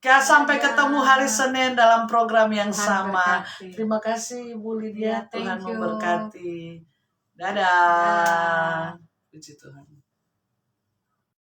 Sampai ketemu hari Senin dalam program yang Tuhan sama. berkati. Terima kasih Bu Lydia. Ya, thank Tuhan you. memberkati. Dadah. Puji Tuhan.